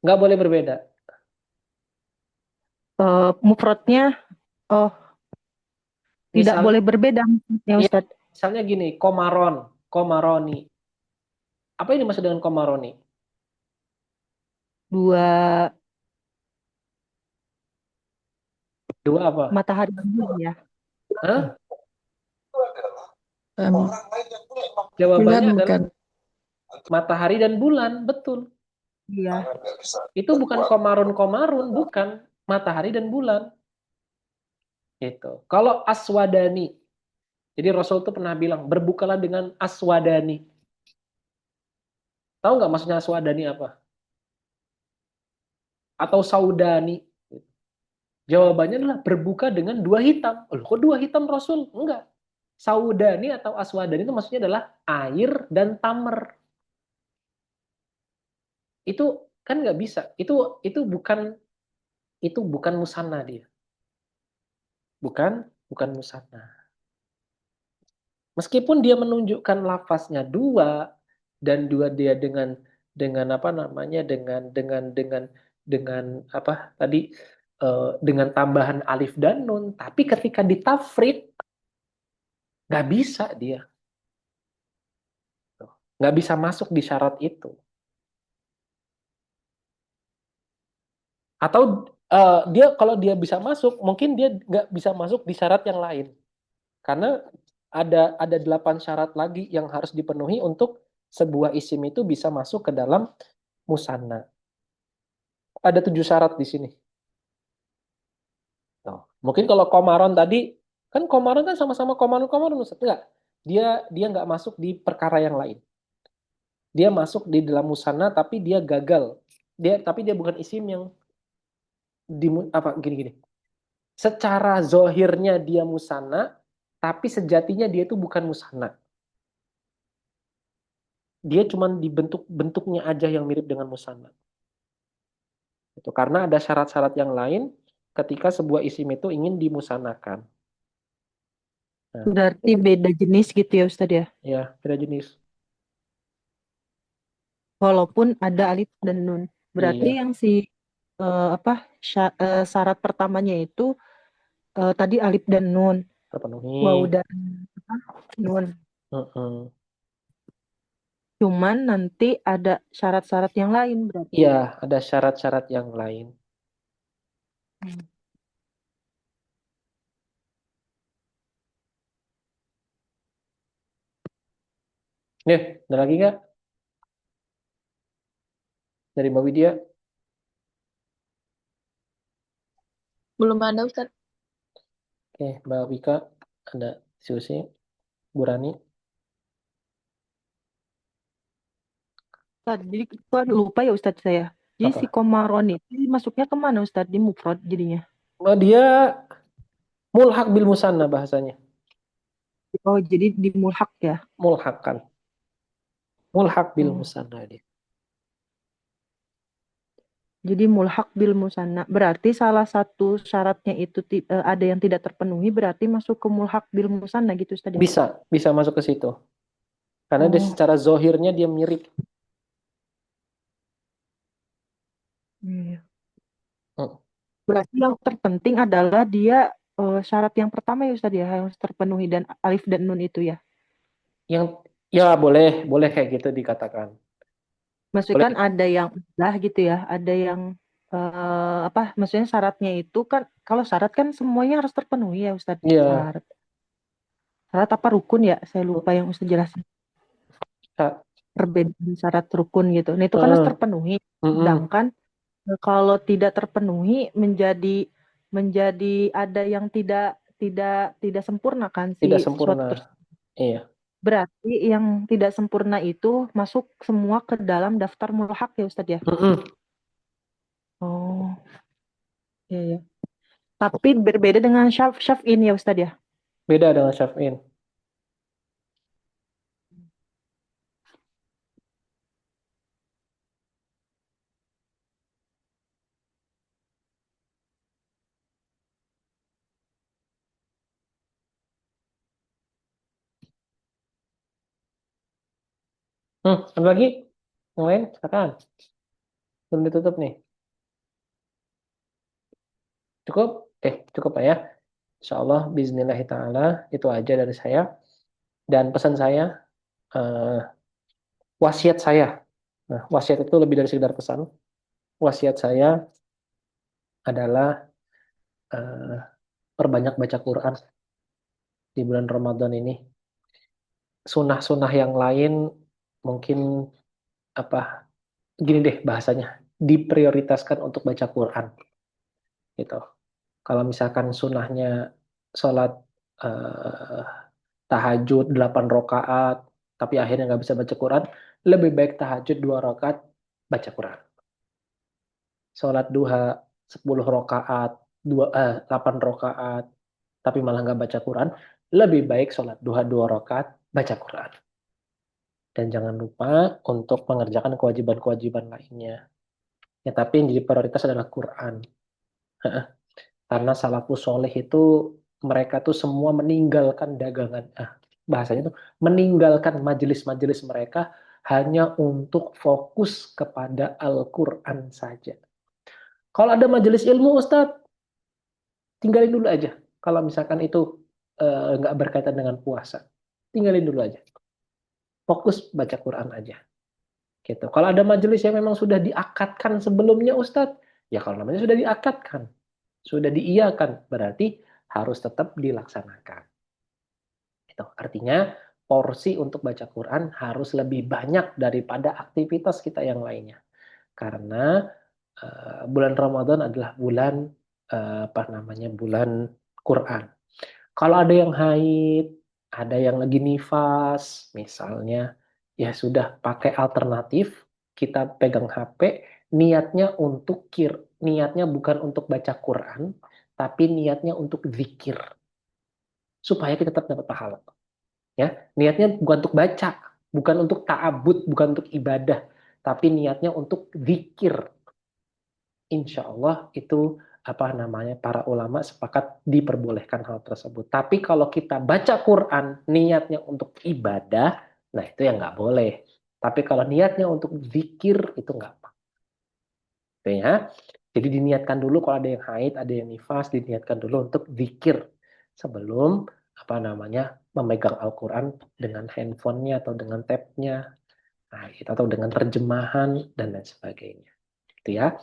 nggak boleh berbeda. Mufradnya oh tidak Misal, boleh berbeda ya ya, Ustadz. misalnya gini, komaron, komaroni. Apa ini maksud dengan komaroni? Dua Dua apa? matahari dan bulan ya. Hah? Em, bulan Jawabannya adalah bukan. matahari dan bulan, betul. Iya. Itu bukan komarun-komarun, bukan matahari dan bulan. Gitu. Kalau aswadani, jadi Rasul itu pernah bilang, berbukalah dengan aswadani. Tahu nggak maksudnya aswadani apa? Atau saudani? Jawabannya adalah berbuka dengan dua hitam. Loh, kok dua hitam Rasul? Enggak. Saudani atau aswadani itu maksudnya adalah air dan tamer. Itu kan nggak bisa. Itu bukan musanna dia. Bukan musanna. Meskipun dia menunjukkan lafaznya dua dan dua dia dengan apa namanya dengan apa tadi dengan tambahan alif dan nun, tapi ketika ditafrid nggak bisa dia, nggak bisa masuk di syarat itu. Atau dia kalau dia bisa masuk, mungkin dia nggak bisa masuk di syarat yang lain. Karena ada 8 syarat lagi yang harus dipenuhi untuk sebuah isim itu bisa masuk ke dalam musanna. Ada 7 syarat di sini. Tuh. Mungkin kalau komaron tadi, kan komaron kan sama-sama komaron-komaron, Ustaz. Enggak. Dia nggak masuk di perkara yang lain. Dia masuk di dalam musanna tapi dia gagal. Tapi dia bukan isim yang apa gini-gini. Secara zohirnya dia musanna, tapi sejatinya dia itu bukan musanna. Dia cuma bentuknya aja yang mirip dengan musanna. Itu karena ada syarat-syarat yang lain ketika sebuah isim itu ingin dimusanakan. Nah, Berarti beda jenis gitu ya Ustadz ya. ya, beda jenis. Walaupun ada alif dan nun. Berarti Iya, yang syarat pertamanya itu tadi alif dan nun. Waw terpenuhi. dan nun. Heeh. Cuman nanti ada syarat-syarat yang lain berarti. Iya, ada syarat-syarat yang lain. Nih, ada lagi nggak dari Mbak Widya? Belum ada Ustaz. Oke, Mbak Wika, ada diskusi. Bu Rani. Ustaz, jadi kok lupa ya Ustadz saya. Jadi si Apa? komaron itu masuknya kemana Ustadz? Di mufrad jadinya. Dia mulhak bil musanna bahasanya. Oh, jadi di mulhak ya. Mulhak kan. Mulhak bil Oh, musanna dia. jadi mulhak bil musanna. Berarti salah satu syaratnya itu ada yang tidak terpenuhi, berarti masuk ke mulhak bil musanna gitu Ustadz ya. Bisa masuk ke situ. Karena dia Oh, secara zohirnya dia mirip. iya. Hmm. Berarti yang terpenting adalah dia syarat yang pertama ya Ustadz ya, harus terpenuhi dan alif dan nun itu ya. Yang ya boleh kayak gitu dikatakan. Maksudnya Boleh. kan ada yang udah gitu ya, ada yang apa? Maksudnya syaratnya itu kan kalau syarat kan semuanya harus terpenuhi ya Ustadz. Iya. Syarat, syarat apa rukun ya? Saya lupa yang Ustadz jelasin. Ah, Perbedaan syarat rukun gitu. Nah itu kan harus ah, terpenuhi. mm-mm. Sedangkan kalau tidak terpenuhi menjadi ada yang tidak sempurna kan si Tidak suatu sempurna. Iya. berarti yang tidak sempurna itu masuk semua ke dalam daftar mulhak ya Ustadz ya. Mm-mm. Oh, iya ya. Tapi berbeda dengan syaf'in ya Ustadz ya. Beda dengan syaf'in. Ada lagi? Yang lain? Silakan. Belum ditutup nih. Cukup? Cukup Pak ya. Insya Allah, bismillahirrahmanirrahim ta'ala, itu aja dari saya. Dan pesan saya, eh, wasiat saya. Nah, wasiat itu lebih dari sekedar pesan. Wasiat saya adalah eh, perbanyak baca Quran di bulan Ramadan ini. Sunnah-sunnah yang lain mungkin apa gini deh bahasanya, diprioritaskan untuk baca Quran gitu. Kalau misalkan sunnahnya sholat eh, tahajud 8 rakaat tapi akhirnya nggak bisa baca Quran, lebih baik tahajud 2 rakaat baca Quran. Sholat duha 10 rakaat 8 rakaat tapi malah nggak baca Quran, lebih baik sholat duha 2 rakaat baca Quran. Dan jangan lupa untuk mengerjakan kewajiban-kewajiban lainnya. Ya, tapi yang jadi prioritas adalah Quran. Karena salafus soleh itu mereka tuh semua meninggalkan dagangan. Bahasanya tuh meninggalkan majelis-majelis mereka hanya untuk fokus kepada Al-Quran saja. Kalau ada majelis ilmu, Ustadz, tinggalin dulu aja. Kalau misalkan itu nggak berkaitan dengan puasa, tinggalin dulu aja. Fokus baca Quran aja. Gitu. Kalau ada majelis yang memang sudah diakatkan sebelumnya, Ustadz, ya kalau namanya sudah diakatkan, sudah diiyakan, berarti harus tetap dilaksanakan. Itu artinya porsi untuk baca Quran harus lebih banyak daripada aktivitas kita yang lainnya. Karena bulan Ramadan adalah bulan bulan Quran. Kalau ada yang haid, ada yang lagi nifas, misalnya, ya sudah pakai alternatif, kita pegang HP, niatnya untuk niatnya bukan untuk baca Quran, tapi niatnya untuk zikir, supaya kita tetap dapat pahala. Ya, niatnya bukan untuk baca, bukan untuk ta'abud, bukan untuk ibadah, tapi niatnya untuk zikir. Insya Allah itu para ulama sepakat diperbolehkan hal tersebut. Tapi kalau kita baca Quran niatnya untuk ibadah, nah itu yang nggak boleh. Tapi kalau niatnya untuk zikir itu nggak apa. Gitu ya. Jadi diniatkan dulu kalau ada yang haid, ada yang nifas, diniatkan dulu untuk zikir sebelum memegang Al-Quran dengan handphonenya atau dengan tabnya, nah, atau dengan terjemahan dan lain sebagainya. Gitu ya.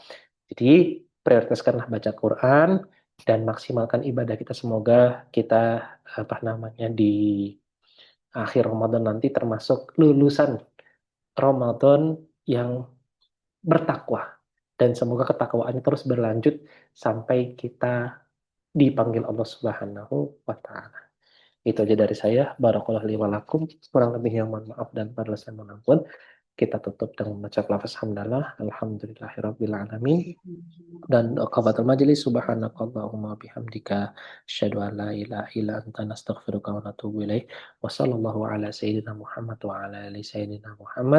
Jadi prioritaskanlah baca Quran dan maksimalkan ibadah kita. Semoga kita akhir Ramadan nanti termasuk lulusan Ramadan yang bertakwa. Dan semoga ketakwaannya terus berlanjut sampai kita dipanggil Allah Subhanahu wa Ta'ala. Itu aja dari saya. Barakallahu li wa lakum. Kurang lebihnya mohon maaf dan pada saya mohon ampun. Kita tutup dengan mengucap lafaz hamdalah. Alhamdulillahirabbil alamin. Dan qabatul majlis subhanakallahumma bihamdika asyhadu an la ilaha illa anta nastaghfiruka wa natubu ilaik. Wa sallallahu ala sayyidina Muhammad wa ala ali sayyidina Muhammad.